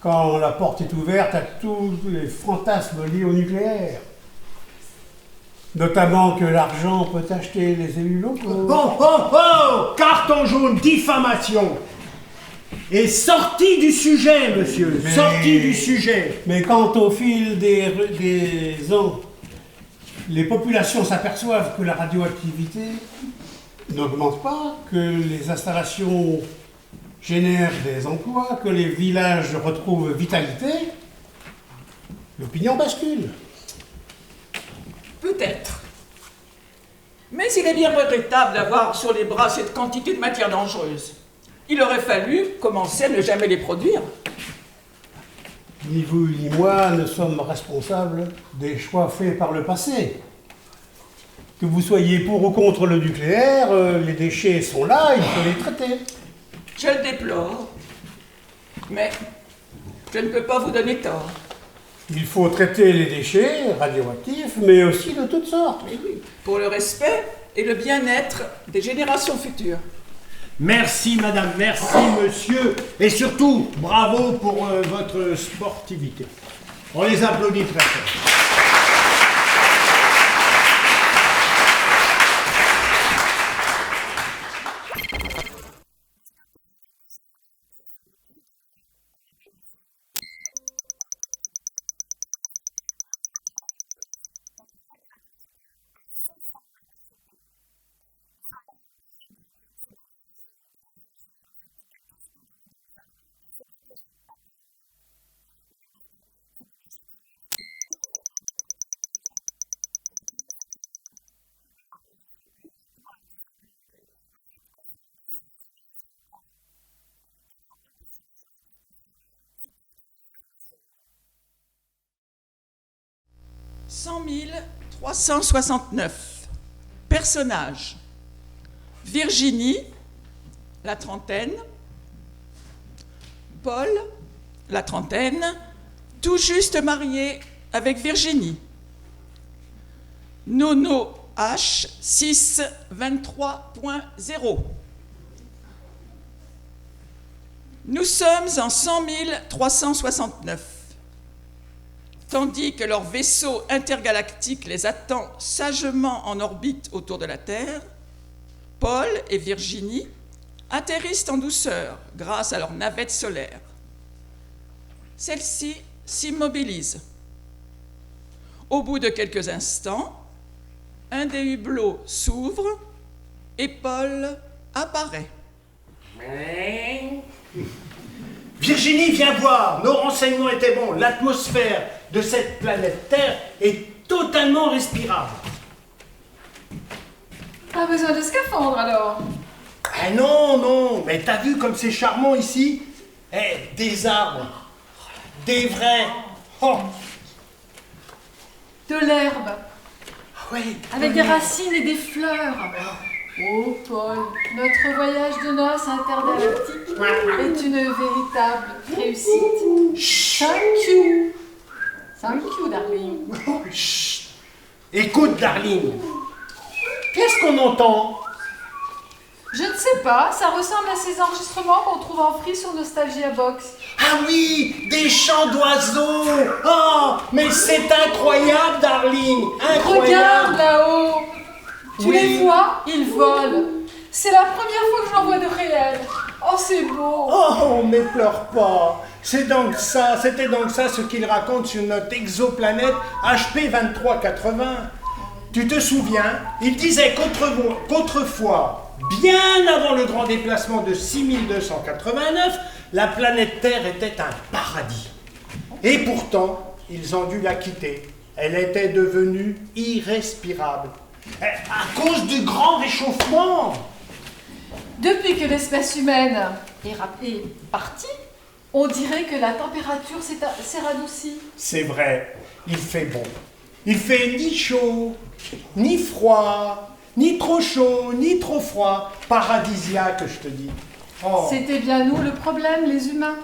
[SPEAKER 6] quand la porte est ouverte à tous les fantasmes liés au nucléaire. Notamment que l'argent peut acheter les élus locaux.
[SPEAKER 2] Carton jaune, diffamation. Et sorti du sujet, monsieur, sorti du sujet.
[SPEAKER 6] Mais quand au fil des ans, les populations s'aperçoivent que la radioactivité n'augmente pas, que les installations génèrent des emplois, que les villages retrouvent vitalité, l'opinion bascule.
[SPEAKER 8] Peut-être. Mais il est bien regrettable d'avoir sur les bras cette quantité de matière dangereuse. Il aurait fallu commencer à ne jamais les produire.
[SPEAKER 6] Ni vous ni moi ne sommes responsables des choix faits par le passé. Que vous soyez pour ou contre le nucléaire, les déchets sont là, il faut les traiter.
[SPEAKER 8] Je le déplore, mais je ne peux pas vous donner tort.
[SPEAKER 6] Il faut traiter les déchets radioactifs, mais aussi de toutes sortes.
[SPEAKER 8] Oui, oui, pour le respect et le bien-être des générations futures.
[SPEAKER 2] Merci madame, merci monsieur, et surtout, bravo pour votre sportivité. On les applaudit très fort.
[SPEAKER 8] 100 369. Personnages. Virginie, la trentaine. Paul, la trentaine, tout juste marié avec Virginie. Nono H, 6, 23.0. Nous sommes en 100 369. Tandis que leur vaisseau intergalactique les attend sagement en orbite autour de la Terre, Paul et Virginie atterrissent en douceur grâce à leur navette solaire. Celle-ci s'immobilise. Au bout de quelques instants, un des hublots s'ouvre et Paul apparaît.
[SPEAKER 2] Virginie, viens voir, nos renseignements étaient bons. L'atmosphère de cette planète Terre est totalement respirable.
[SPEAKER 4] Pas besoin de scaphandre alors.
[SPEAKER 2] Ah non, non, mais t'as vu comme c'est charmant ici? Des arbres, des vrais. Oh.
[SPEAKER 4] De l'herbe.
[SPEAKER 2] Oui,
[SPEAKER 4] avec des racines et des fleurs. Oh Paul, notre voyage de noces intergalactique est une véritable réussite. Thank you. Thank you, darling.
[SPEAKER 2] Oh, chut. Écoute, darling, qu'est-ce qu'on entend?
[SPEAKER 4] Je ne sais pas, ça ressemble à ces enregistrements qu'on trouve en free sur Nostalgia Box.
[SPEAKER 2] Ah oui, des chants d'oiseaux. Oh, mais c'est incroyable, darling. Incroyable.
[SPEAKER 4] Regarde là-haut. Tu
[SPEAKER 2] Oui.
[SPEAKER 4] les vois? Ils volent. C'est la première fois que j'en vois de réel. Oh, c'est beau.
[SPEAKER 2] Oh, mais pleure pas. C'était donc ça ce qu'il raconte sur notre exoplanète HP 2380. Tu te souviens, il disait qu'autrefois, bien avant le grand déplacement de 6289, la planète Terre était un paradis. Et pourtant, ils ont dû la quitter. Elle était devenue irrespirable. À cause du grand réchauffement.
[SPEAKER 4] Depuis que l'espèce humaine est partie, on dirait que la température s'est radoucie.
[SPEAKER 2] C'est vrai, il fait bon. Il fait ni chaud, ni froid, ni trop chaud, ni trop froid. Paradisiaque, je te dis. Oh.
[SPEAKER 4] C'était bien nous le problème, les humains.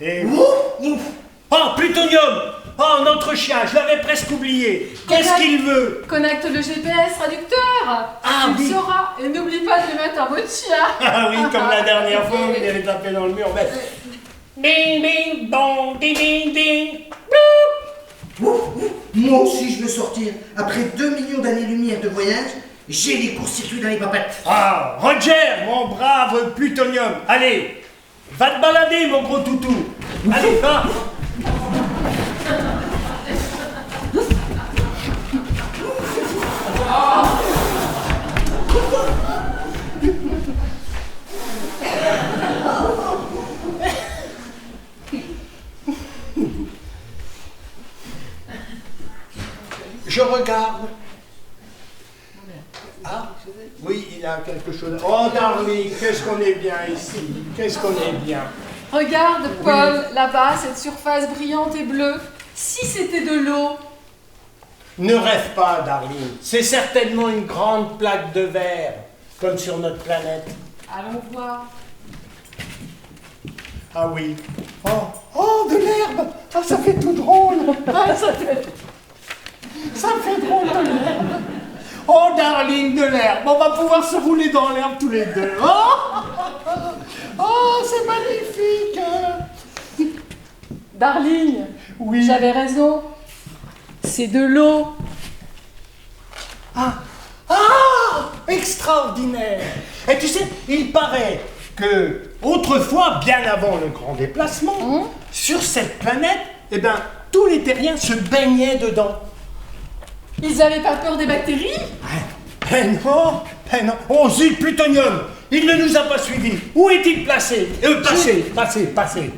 [SPEAKER 2] Et ouf. Oh, Plutonium. Oh, notre chien, je l'avais presque oublié. Qu'est-ce qu'il veut?
[SPEAKER 4] Connecte le GPS traducteur.
[SPEAKER 2] Ah,
[SPEAKER 4] tu
[SPEAKER 2] oui.
[SPEAKER 4] le sauras. Et n'oublie pas de le mettre en mode chien.
[SPEAKER 2] Ah oui, comme la dernière fois, il avait tapé dans le mur. Mais... Ding, ding, bon, ding, ding, ding.
[SPEAKER 3] Moi aussi, je veux sortir. Après 2 millions d'années-lumière de voyage, j'ai les courts-circuits dans les papates.
[SPEAKER 2] Ah, Roger, mon brave Plutonium. Allez, va te balader, mon gros toutou. Allez, va. Je regarde
[SPEAKER 6] Ah, oui, il a quelque chose. Oh, Darling, qu'est-ce qu'on est bien ici. Qu'est-ce qu'on est bien.
[SPEAKER 4] Regarde, Paul, là-bas, cette surface brillante et bleue. Si c'était de l'eau.
[SPEAKER 6] Ne rêve pas, Darling. C'est certainement une grande plaque de verre, comme sur notre planète.
[SPEAKER 4] Allons voir.
[SPEAKER 6] Ah oui. Oh, de l'herbe. Ah, ça fait tout drôle. Ah, ça fait drôle de l'herbe. Oh, Darling, de l'herbe. On va pouvoir se rouler dans l'herbe tous les deux. Oh, c'est magnifique.
[SPEAKER 4] Darling,
[SPEAKER 6] Oui.
[SPEAKER 4] j'avais raison. C'est de l'eau.
[SPEAKER 6] Ah, extraordinaire. Et tu sais, il paraît que autrefois, bien avant le grand déplacement, sur cette planète, eh ben, tous les terriens se baignaient dedans.
[SPEAKER 4] Ils n'avaient pas peur des bactéries?
[SPEAKER 6] Ben non. Oh zut, Plutonium, il ne nous a pas suivis. Où est-il placé? Passez.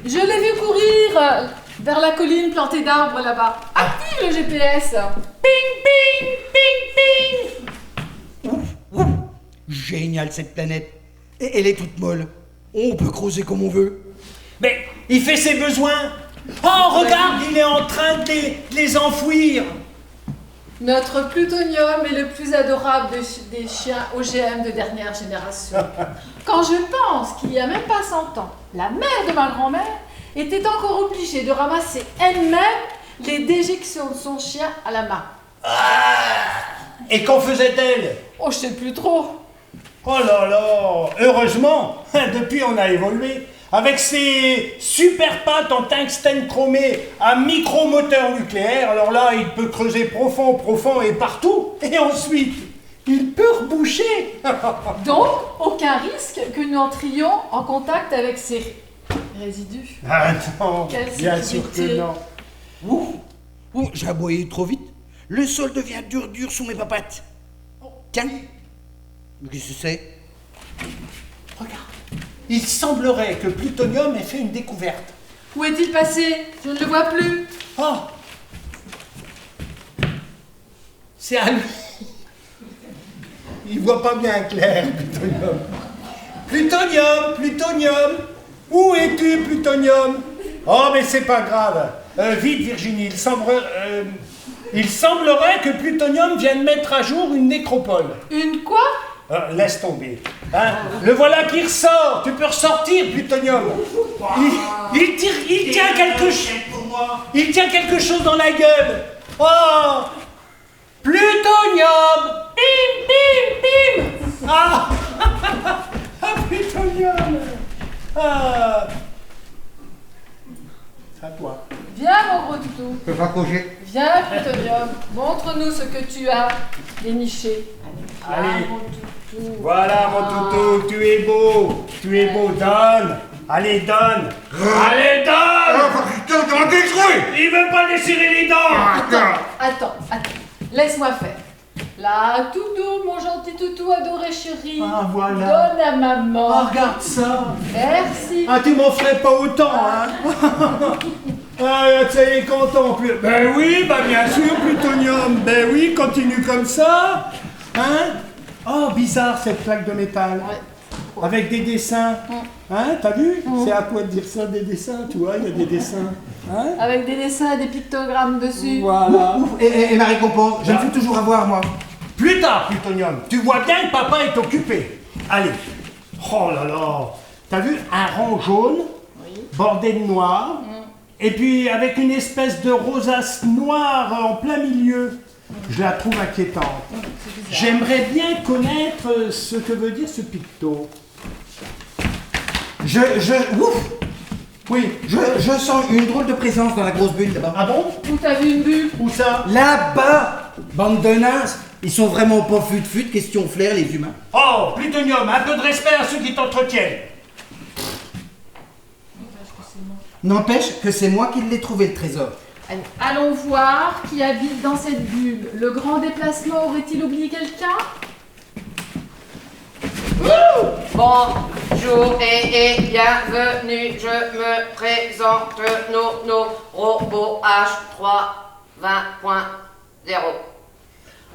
[SPEAKER 4] Je l'ai vu courir vers la colline plantée d'arbres là-bas. Active le GPS. Ping, ping, ping, ping.
[SPEAKER 3] Génial cette planète. Et elle est toute molle. On peut creuser comme on veut.
[SPEAKER 6] Mais il fait ses besoins. Oh, regarde, il est en train de les enfouir.
[SPEAKER 4] Notre plutonium est le plus adorable des chiens OGM de dernière génération. Quand je pense qu'il n'y a même pas 100 ans, la mère de ma grand-mère était encore obligée de ramasser elle-même les déjections de son chien à la main.
[SPEAKER 6] Et qu'en faisait-elle?
[SPEAKER 4] Oh, je sais plus trop.
[SPEAKER 6] Oh là là, heureusement, depuis on a évolué. Avec ses super pattes en tungstène chromé à micromoteur nucléaire, alors là, il peut creuser profond et partout. Et ensuite, il peut reboucher.
[SPEAKER 4] Donc, aucun risque que nous entrions en contact avec ces résidus.
[SPEAKER 6] Ah non,
[SPEAKER 4] Quelle
[SPEAKER 6] bien sûr que
[SPEAKER 4] sécurité.
[SPEAKER 6] non.
[SPEAKER 3] Ouh, j'ai aboyé trop vite. Le sol devient dur sous mes papates. Tiens. Qu'est-ce que c'est?
[SPEAKER 6] Regarde. Il semblerait que Plutonium ait fait une découverte.
[SPEAKER 4] Où est-il passé? Je ne le vois plus.
[SPEAKER 6] Oh! C'est à lui. Il voit pas bien clair, Plutonium. Plutonium. Où es-tu, Plutonium? Oh, mais c'est pas grave. Vite, Virginie, il semblerait que Plutonium vienne mettre à jour une nécropole.
[SPEAKER 4] Une quoi?
[SPEAKER 6] Laisse tomber. Hein? Le voilà qui ressort. Tu peux ressortir, Plutonium. Il tient quelque chose dans la gueule. Oh, Plutonium.
[SPEAKER 4] Bim, bim, bim.
[SPEAKER 6] Ah, Plutonium. Ah. C'est à toi.
[SPEAKER 4] Viens, mon gros toutou.
[SPEAKER 3] Je peux pas coucher.
[SPEAKER 4] Viens, Plutonium. Montre-nous ce que tu as déniché. Allez,
[SPEAKER 6] Allez.
[SPEAKER 4] mon toutou.
[SPEAKER 6] Voilà, mon toutou. Tu es beau. Donne. Allez, donne. Allez, donne.
[SPEAKER 9] Putain, t'as un détruit.
[SPEAKER 6] Il veut pas desserrer les dents.
[SPEAKER 4] Attends. Laisse-moi faire. Là, tout doux, mon gentil toutou adoré chéri.
[SPEAKER 6] Ah, voilà.
[SPEAKER 4] Donne à maman.
[SPEAKER 6] Oh, regarde ça.
[SPEAKER 4] Merci.
[SPEAKER 6] Ah, tu m'en ferais pas autant, hein. Ah, ça y est, content. Ben oui, bien sûr, Plutonium. Ben oui, continue comme ça. Hein? Oh, bizarre, cette plaque de métal.
[SPEAKER 4] Ouais.
[SPEAKER 6] Avec des dessins. Hein, t'as vu? C'est à quoi de dire ça, des dessins, tu vois, il y a des dessins. Hein?
[SPEAKER 4] Avec des dessins et des pictogrammes dessus.
[SPEAKER 6] Voilà.
[SPEAKER 3] Et ma récompense? Je me fais toujours avoir, moi.
[SPEAKER 6] Plus tard, Plutonium. Tu vois bien que papa est occupé. Allez. Oh là là. T'as vu un rond jaune, bordé de noir, et puis avec une espèce de rosace noire en plein milieu. Je la trouve inquiétante. J'aimerais bien connaître ce que veut dire ce picto.
[SPEAKER 3] Ouf! Oui, je sens une drôle de présence dans la grosse bulle là-bas.
[SPEAKER 6] Ah bon?
[SPEAKER 4] Où t'as vu une bulle?
[SPEAKER 6] Où ça?
[SPEAKER 3] Là-bas! Bande de nazes! Ils sont vraiment pas fut, question flair, les humains.
[SPEAKER 6] Oh, Plutonium, un peu de respect à ceux qui t'entretiennent.
[SPEAKER 3] N'empêche que c'est moi qui l'ai trouvé, le trésor.
[SPEAKER 4] Allons voir qui habite dans cette bulle. Le grand déplacement aurait-il oublié quelqu'un?
[SPEAKER 1] Bonjour et bienvenue, je me présente, nos robots H3 20.0.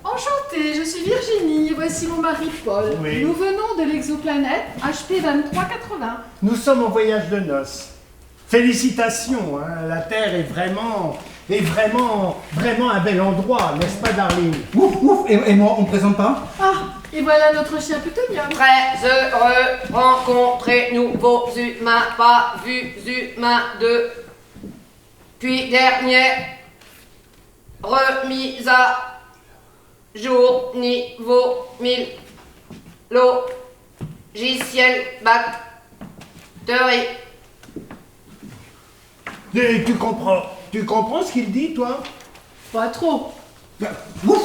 [SPEAKER 4] Oh, Enchantée, je suis Virginie et voici mon mari Paul.
[SPEAKER 6] Oui.
[SPEAKER 4] Nous venons de l'exoplanète HP 2380.
[SPEAKER 6] Nous sommes en voyage de noces. Félicitations, hein, la Terre est vraiment un bel endroit, n'est-ce pas, Darling?
[SPEAKER 3] Ouf, ouf, et moi, on me présente pas?
[SPEAKER 4] Ah, et voilà notre chien Plutonium.
[SPEAKER 1] Très heureux, rencontrer nouveaux humains, pas vus humains depuis dernière remise à jour niveau 1000 logiciel batterie.
[SPEAKER 6] Et tu comprends ce qu'il dit, toi?
[SPEAKER 4] Pas trop.
[SPEAKER 3] Ouf,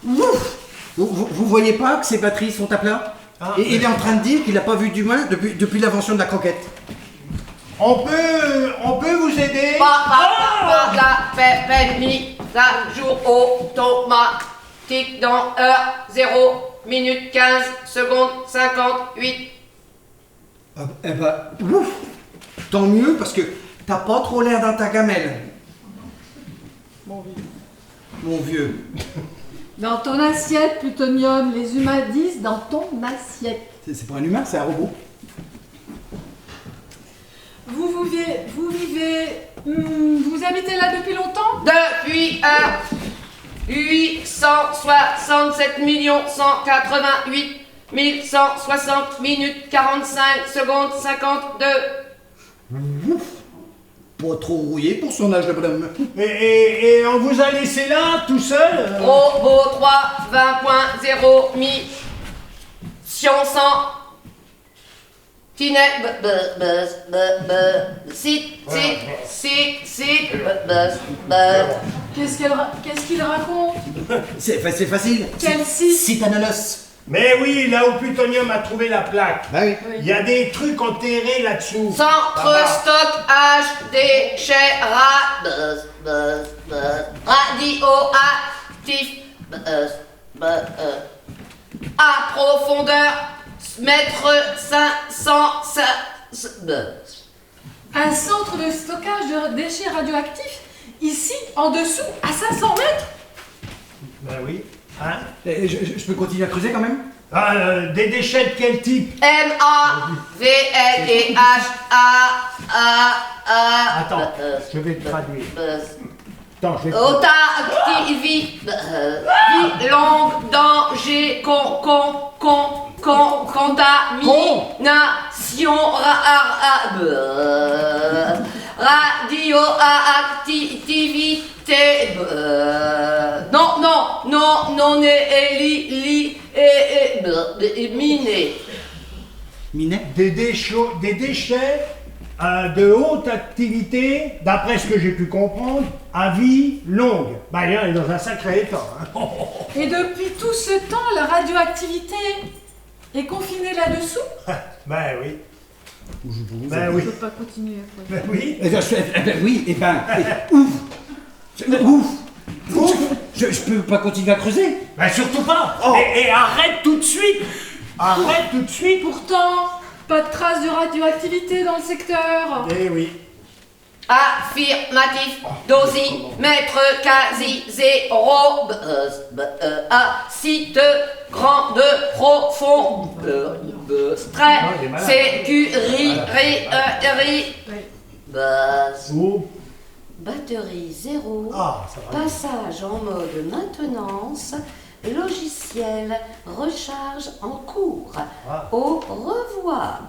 [SPEAKER 3] ouf. Vous voyez pas que ses batteries sont à plat? Et il est en train de dire qu'il n'a pas vu d'humain depuis l'invention de la croquette.
[SPEAKER 6] On peut vous aider?
[SPEAKER 1] Pas la permis à jour automatique dans heure 0 minute 15 secondes 58.
[SPEAKER 3] Eh ben, ouf. Tant mieux, parce que t'as pas trop l'air dans ta gamelle. Mon vieux.
[SPEAKER 4] Dans ton assiette, Plutonium, les humains disent dans ton assiette.
[SPEAKER 3] C'est pas un humain, c'est un robot.
[SPEAKER 4] Vous habitez là depuis longtemps?
[SPEAKER 1] Depuis 867 188 1160 minutes 45 secondes 52.
[SPEAKER 3] Pas trop rouillé pour son âge de bonhomme.
[SPEAKER 6] Et on vous a laissé là, tout seul?
[SPEAKER 1] Robot 3 20.0 mission 100. Tinette,
[SPEAKER 4] Qu'est-ce qu'il raconte?
[SPEAKER 3] C'est facile.
[SPEAKER 4] Quel site?
[SPEAKER 3] Citanolos.
[SPEAKER 6] Mais oui, là où Plutonium a trouvé la plaque.
[SPEAKER 3] Bah oui.
[SPEAKER 6] Il y a des trucs enterrés là-dessous.
[SPEAKER 1] Centre stockage déchets radioactifs à profondeur mètre 500
[SPEAKER 4] Un centre de stockage de déchets radioactifs? Ici, en dessous, à 500 mètres?
[SPEAKER 6] Ben oui. Hein?
[SPEAKER 3] Je peux continuer à creuser quand même?
[SPEAKER 6] Des déchets de quel type?
[SPEAKER 1] M-A-V-L-E-H-A.
[SPEAKER 6] Attends, je vais te traduire. Attends, je vais te...
[SPEAKER 1] Vie longue, danger, contamination, radioactivité, non, miné.
[SPEAKER 3] Minet?
[SPEAKER 6] Des déchets de haute activité, d'après ce que j'ai pu comprendre, à vie longue. Ben, il est dans un sacré état. Hein.
[SPEAKER 4] Et depuis tout ce temps, la radioactivité est confinée là-dessous?
[SPEAKER 6] Ben oui.
[SPEAKER 4] Je ne peux pas continuer.
[SPEAKER 6] Ben oui.
[SPEAKER 3] Ouf. Je peux pas continuer à creuser?
[SPEAKER 6] Ben surtout pas. Et arrête tout de suite. Arrête tout de suite.
[SPEAKER 4] Pourtant, pas de traces de radioactivité dans le secteur.
[SPEAKER 6] Eh oui.
[SPEAKER 1] Affirmatif, dosimètre quasi zéro, site grande profondeur, très sécurité, batterie zéro, passage en mode maintenance, logiciel, recharge en cours. Au revoir.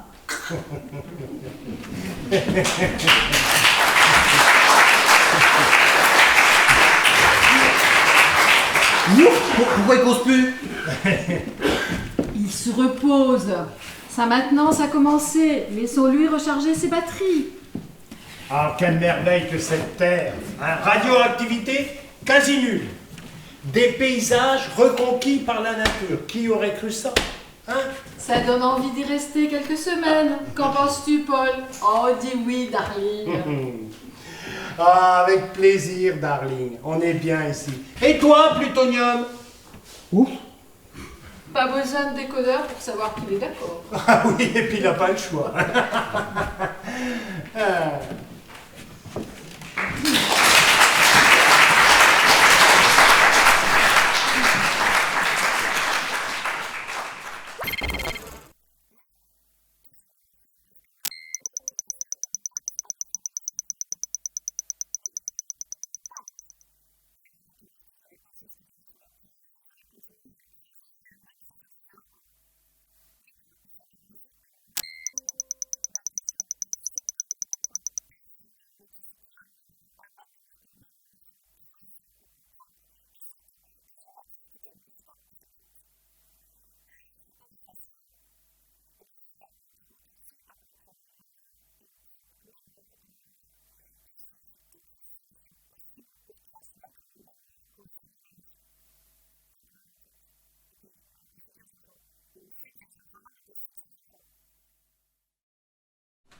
[SPEAKER 3] Pourquoi il cause plus?
[SPEAKER 4] Il se repose. Sa maintenance a commencé. Laissons-lui recharger ses batteries.
[SPEAKER 6] Ah, quelle merveille que cette terre. Hein, radioactivité quasi nulle. Des paysages reconquis par la nature. Qui aurait cru ça? Hein?
[SPEAKER 4] Ça donne envie d'y rester quelques semaines. Qu'en penses-tu, Paul? Oh, dis oui, darling.
[SPEAKER 6] Ah, avec plaisir, darling. On est bien ici. Et toi, Plutonium?
[SPEAKER 3] Ouf.
[SPEAKER 4] Pas besoin de décodeur pour savoir qu'il est d'accord.
[SPEAKER 6] Ah oui, et puis il n'a pas le choix.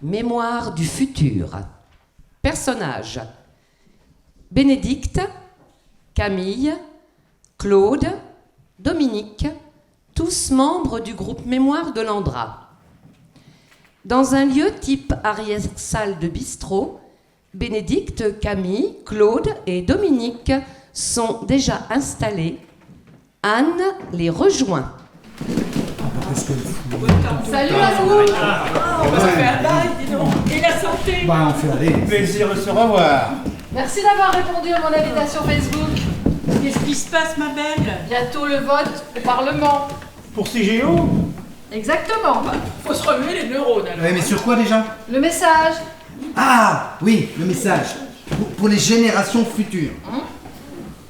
[SPEAKER 1] Mémoire du futur. Personnages. Bénédicte, Camille, Claude, Dominique, tous membres du groupe Mémoire de l'Andra. Dans un lieu type arrière-salle de bistrot, Bénédicte, Camille, Claude et Dominique sont déjà installés. Anne les rejoint.
[SPEAKER 4] Salut à vous.
[SPEAKER 5] On va se faire un bail, dis donc. Et la santé?
[SPEAKER 9] Bah, on fait aller.
[SPEAKER 6] Plaisir de se revoir.
[SPEAKER 4] Merci d'avoir répondu à mon invitation Facebook.
[SPEAKER 5] Qu'est-ce qui se passe, ma belle?
[SPEAKER 4] Bientôt le vote au Parlement.
[SPEAKER 6] Pour CGO,
[SPEAKER 4] Exactement.
[SPEAKER 8] Faut se remuer les neurones alors.
[SPEAKER 3] Ouais, mais sur quoi déjà?
[SPEAKER 4] Le message.
[SPEAKER 3] Ah, oui, le message. Pour les générations futures.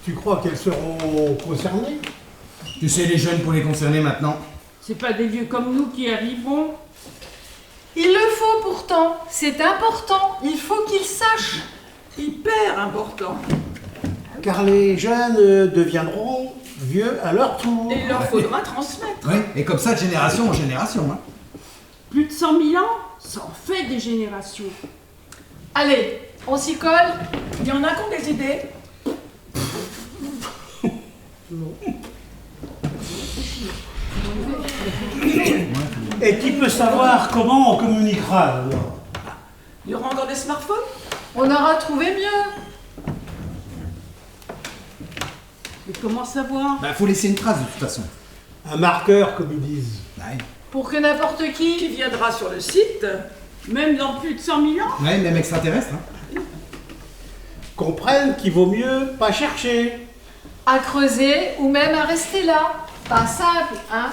[SPEAKER 6] tu crois qu'elles seront concernées?
[SPEAKER 3] Tu sais, les jeunes pour les concerner maintenant.
[SPEAKER 5] C'est pas des vieux comme nous qui arriveront.
[SPEAKER 4] Il le faut pourtant. C'est important. Il faut qu'ils sachent.
[SPEAKER 8] Hyper important.
[SPEAKER 6] Car les jeunes deviendront vieux à leur tour.
[SPEAKER 8] Et il leur faudra transmettre.
[SPEAKER 3] Oui, et comme ça, de génération en génération. Hein.
[SPEAKER 5] Plus de 100 000 ans, ça en fait des générations.
[SPEAKER 4] Allez, on s'y colle.
[SPEAKER 8] Il y en a qui ont des idées.
[SPEAKER 6] Et qui peut savoir comment on communiquera alors?
[SPEAKER 8] Il y aura encore des smartphones?
[SPEAKER 4] On aura trouvé mieux.
[SPEAKER 5] Mais comment savoir?
[SPEAKER 3] Bah, faut laisser une trace de toute façon.
[SPEAKER 6] Un marqueur, comme ils disent.
[SPEAKER 3] Ouais,
[SPEAKER 4] Pour que n'importe
[SPEAKER 8] Qui
[SPEAKER 4] qui.
[SPEAKER 8] viendra sur le site?
[SPEAKER 5] Même dans plus de 100 000 ans?
[SPEAKER 3] ouais, même extraterrestre. Hein.
[SPEAKER 6] Comprennent qu'il vaut mieux pas chercher.
[SPEAKER 4] À creuser ou même à rester là. Pas simple, hein.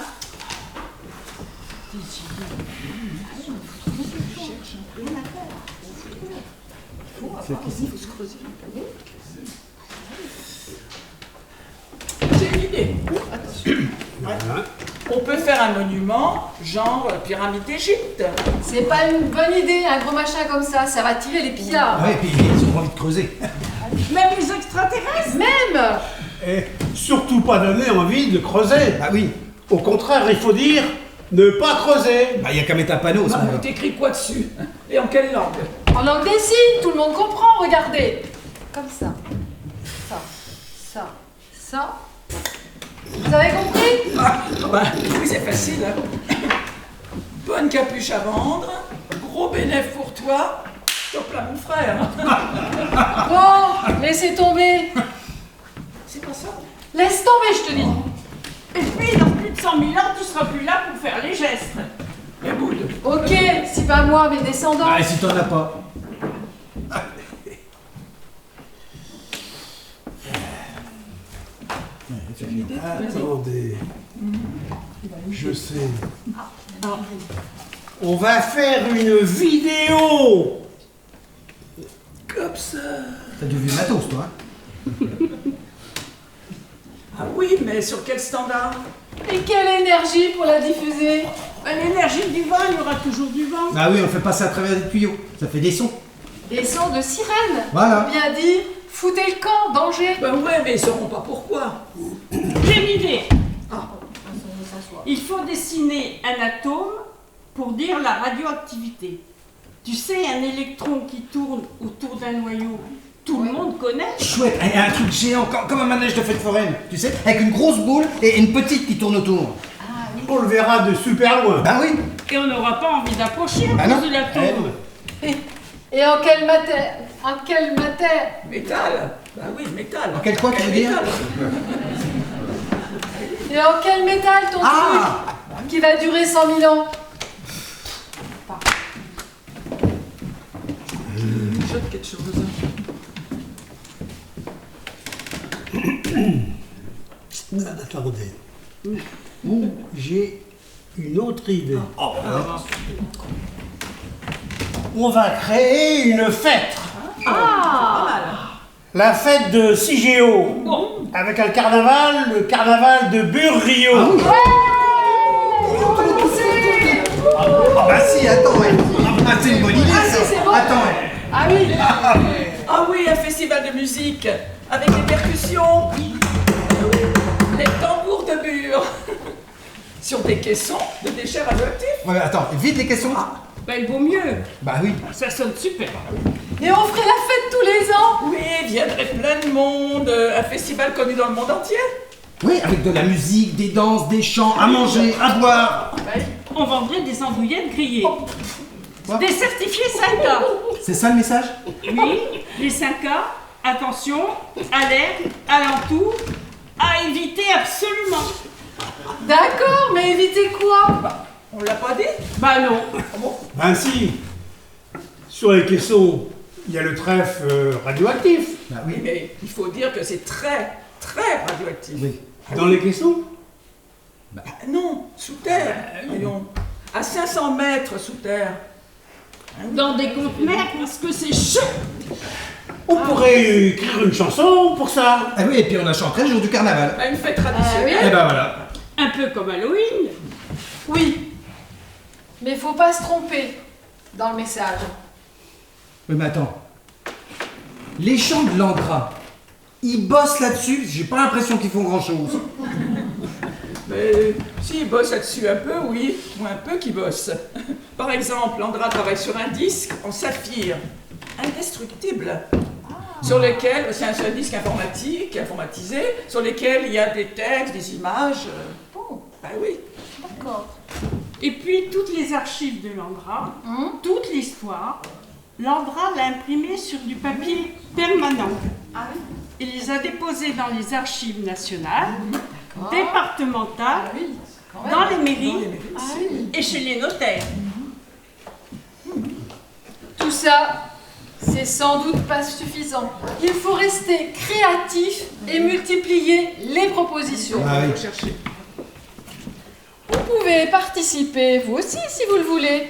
[SPEAKER 8] J'ai une idée. Attention. On peut faire un monument, genre pyramide d'Égypte.
[SPEAKER 4] C'est pas une bonne idée, un gros machin comme ça. Ça va tirer les pillards.
[SPEAKER 3] Ouais, et puis ils ont envie de creuser.
[SPEAKER 5] Même les extraterrestres?
[SPEAKER 4] Même.
[SPEAKER 6] Et surtout pas donner envie de creuser.
[SPEAKER 3] Ah oui,
[SPEAKER 6] Au contraire, il faut dire ne pas creuser.
[SPEAKER 3] bah, il y a qu'à mettre un panneau. Ça,
[SPEAKER 8] Bah, t'écris quoi dessus? Et en quelle langue?
[SPEAKER 4] En langue des signes, tout le monde comprend, regardez. Comme ça. Ça. Ça. Ça. Vous avez compris?
[SPEAKER 8] Bah, oui, c'est facile. Hein. Bonne capuche à vendre, gros bénéfice pour toi. Top là, mon frère.
[SPEAKER 4] Bon, laissez tomber.
[SPEAKER 8] C'est pas ça?
[SPEAKER 4] Laisse tomber, je te dis.
[SPEAKER 5] Et puis, dans plus de 100 000 ans, tu seras plus là pour faire les gestes.
[SPEAKER 8] Et boule.
[SPEAKER 4] Ok, si pas moi, mes descendants.
[SPEAKER 3] Ah, et si t'en as pas.
[SPEAKER 6] Attendez. Je sais. On va faire une vidéo. Comme ça.
[SPEAKER 3] T'as du vieux matos, toi. Hein.
[SPEAKER 8] Ah oui, mais sur quel standard?
[SPEAKER 4] Et quelle énergie pour la diffuser.
[SPEAKER 5] L'énergie du vent, il y aura toujours du vent.
[SPEAKER 3] Bah oui, on fait passer à travers des tuyaux. Ça fait des sons.
[SPEAKER 4] Des sons de sirène.
[SPEAKER 3] Voilà.
[SPEAKER 4] Bien dit. Foutez le camp, danger.
[SPEAKER 8] Ben ouais, mais ils sauront pas pourquoi.
[SPEAKER 5] J'ai une idée.
[SPEAKER 8] Ah.
[SPEAKER 5] Il faut dessiner un atome pour dire la radioactivité. Tu sais, un électron qui tourne autour d'un noyau, tout le monde connaît.
[SPEAKER 3] Chouette, et un truc géant, comme un manège de fête foraine, tu sais, avec une grosse boule et une petite qui tourne autour.
[SPEAKER 6] On le verra de super loin.
[SPEAKER 3] Bah oui.
[SPEAKER 5] Et on n'aura pas envie d'approcher à
[SPEAKER 3] Bah
[SPEAKER 5] cause
[SPEAKER 3] non.
[SPEAKER 5] de l'atome.
[SPEAKER 4] Et en quelle matière? En quelle matière?
[SPEAKER 8] Métal. Bah oui, métal.
[SPEAKER 3] En quel quoi, tu veux dire?
[SPEAKER 8] métal?
[SPEAKER 4] Et en quel métal ton
[SPEAKER 3] Ah.
[SPEAKER 4] truc qui va durer 100 000 ans?
[SPEAKER 8] Jette quelque chose.
[SPEAKER 6] Attendez. J'ai une autre idée. On va créer une fête. La fête de CGO. Avec un carnaval, le carnaval de Burrio.
[SPEAKER 3] Ah bah si, attends, ouais. Ah, c'est une bonne idée,
[SPEAKER 4] Ah,
[SPEAKER 3] ça.
[SPEAKER 4] si, c'est bon.
[SPEAKER 3] Attends, ouais.
[SPEAKER 4] Ah oui.
[SPEAKER 8] Ah oui, un festival de musique avec des percussions, des tambours de bure sur des caissons de déchets radioactifs.
[SPEAKER 3] Ouais, attends, vite les questions.
[SPEAKER 5] Ben, il vaut mieux.
[SPEAKER 3] Bah oui.
[SPEAKER 5] Ça sonne super.
[SPEAKER 4] Et on ferait la fête tous les ans.
[SPEAKER 8] Oui, viendrait plein de monde, un festival connu dans le monde entier.
[SPEAKER 3] Oui, avec de la musique, des danses, des chants, à manger, à boire.
[SPEAKER 5] On vendrait des andouillettes grillées.
[SPEAKER 3] Quoi?
[SPEAKER 5] Des certifiés 5K.
[SPEAKER 3] C'est ça le message?
[SPEAKER 5] Oui, les 5K, attention, alerte, alentour, à éviter absolument.
[SPEAKER 4] D'accord, mais évitez quoi?
[SPEAKER 8] On l'a pas dit?
[SPEAKER 5] Bah non.
[SPEAKER 6] Ben si. Sur les caissons, il y a le trèfle radioactif.
[SPEAKER 3] Bah
[SPEAKER 8] Oui, mais il faut dire que c'est très, très radioactif.
[SPEAKER 3] Oui.
[SPEAKER 6] Dans les caissons?
[SPEAKER 8] Non, sous terre, voyons. À 500 mètres sous terre.
[SPEAKER 5] Dans des conteneurs parce que c'est chaud.
[SPEAKER 6] On pourrait écrire une chanson pour ça.
[SPEAKER 3] Ah oui, et puis on a chanté le jour du carnaval.
[SPEAKER 8] À une fête traditionnelle.
[SPEAKER 3] Et ben voilà.
[SPEAKER 5] Un peu comme Halloween.
[SPEAKER 4] Oui. Mais faut pas se tromper dans le message.
[SPEAKER 3] Oui, mais attends. Les chants de l'Andra, ils bossent là-dessus, j'ai pas l'impression qu'ils font grand-chose.
[SPEAKER 8] Mais s'ils bossent là-dessus un peu, oui, ou un peu qu'ils bossent. Par exemple, Andra travaille sur un disque en saphir, indestructible, sur lequel, c'est un seul disque informatique, informatisé, sur lequel il y a des textes, des images. Ben oui.
[SPEAKER 4] D'accord.
[SPEAKER 5] Et puis toutes les archives de l'Andra, toute l'histoire, l'Andra l'a imprimée sur du papier permanent.
[SPEAKER 4] Ah oui.
[SPEAKER 5] Il les a déposées dans les archives nationales, départementales,
[SPEAKER 4] Ah oui. Quand même.
[SPEAKER 5] dans les mairies
[SPEAKER 4] Ah oui.
[SPEAKER 5] et chez les notaires.
[SPEAKER 4] Tout ça, c'est sans doute pas suffisant. Il faut rester créatif et multiplier les propositions.
[SPEAKER 3] Ah oui.
[SPEAKER 8] Chercher.
[SPEAKER 4] Vous pouvez participer, vous aussi, si vous le voulez.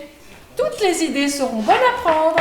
[SPEAKER 4] Toutes les idées seront bonnes à prendre.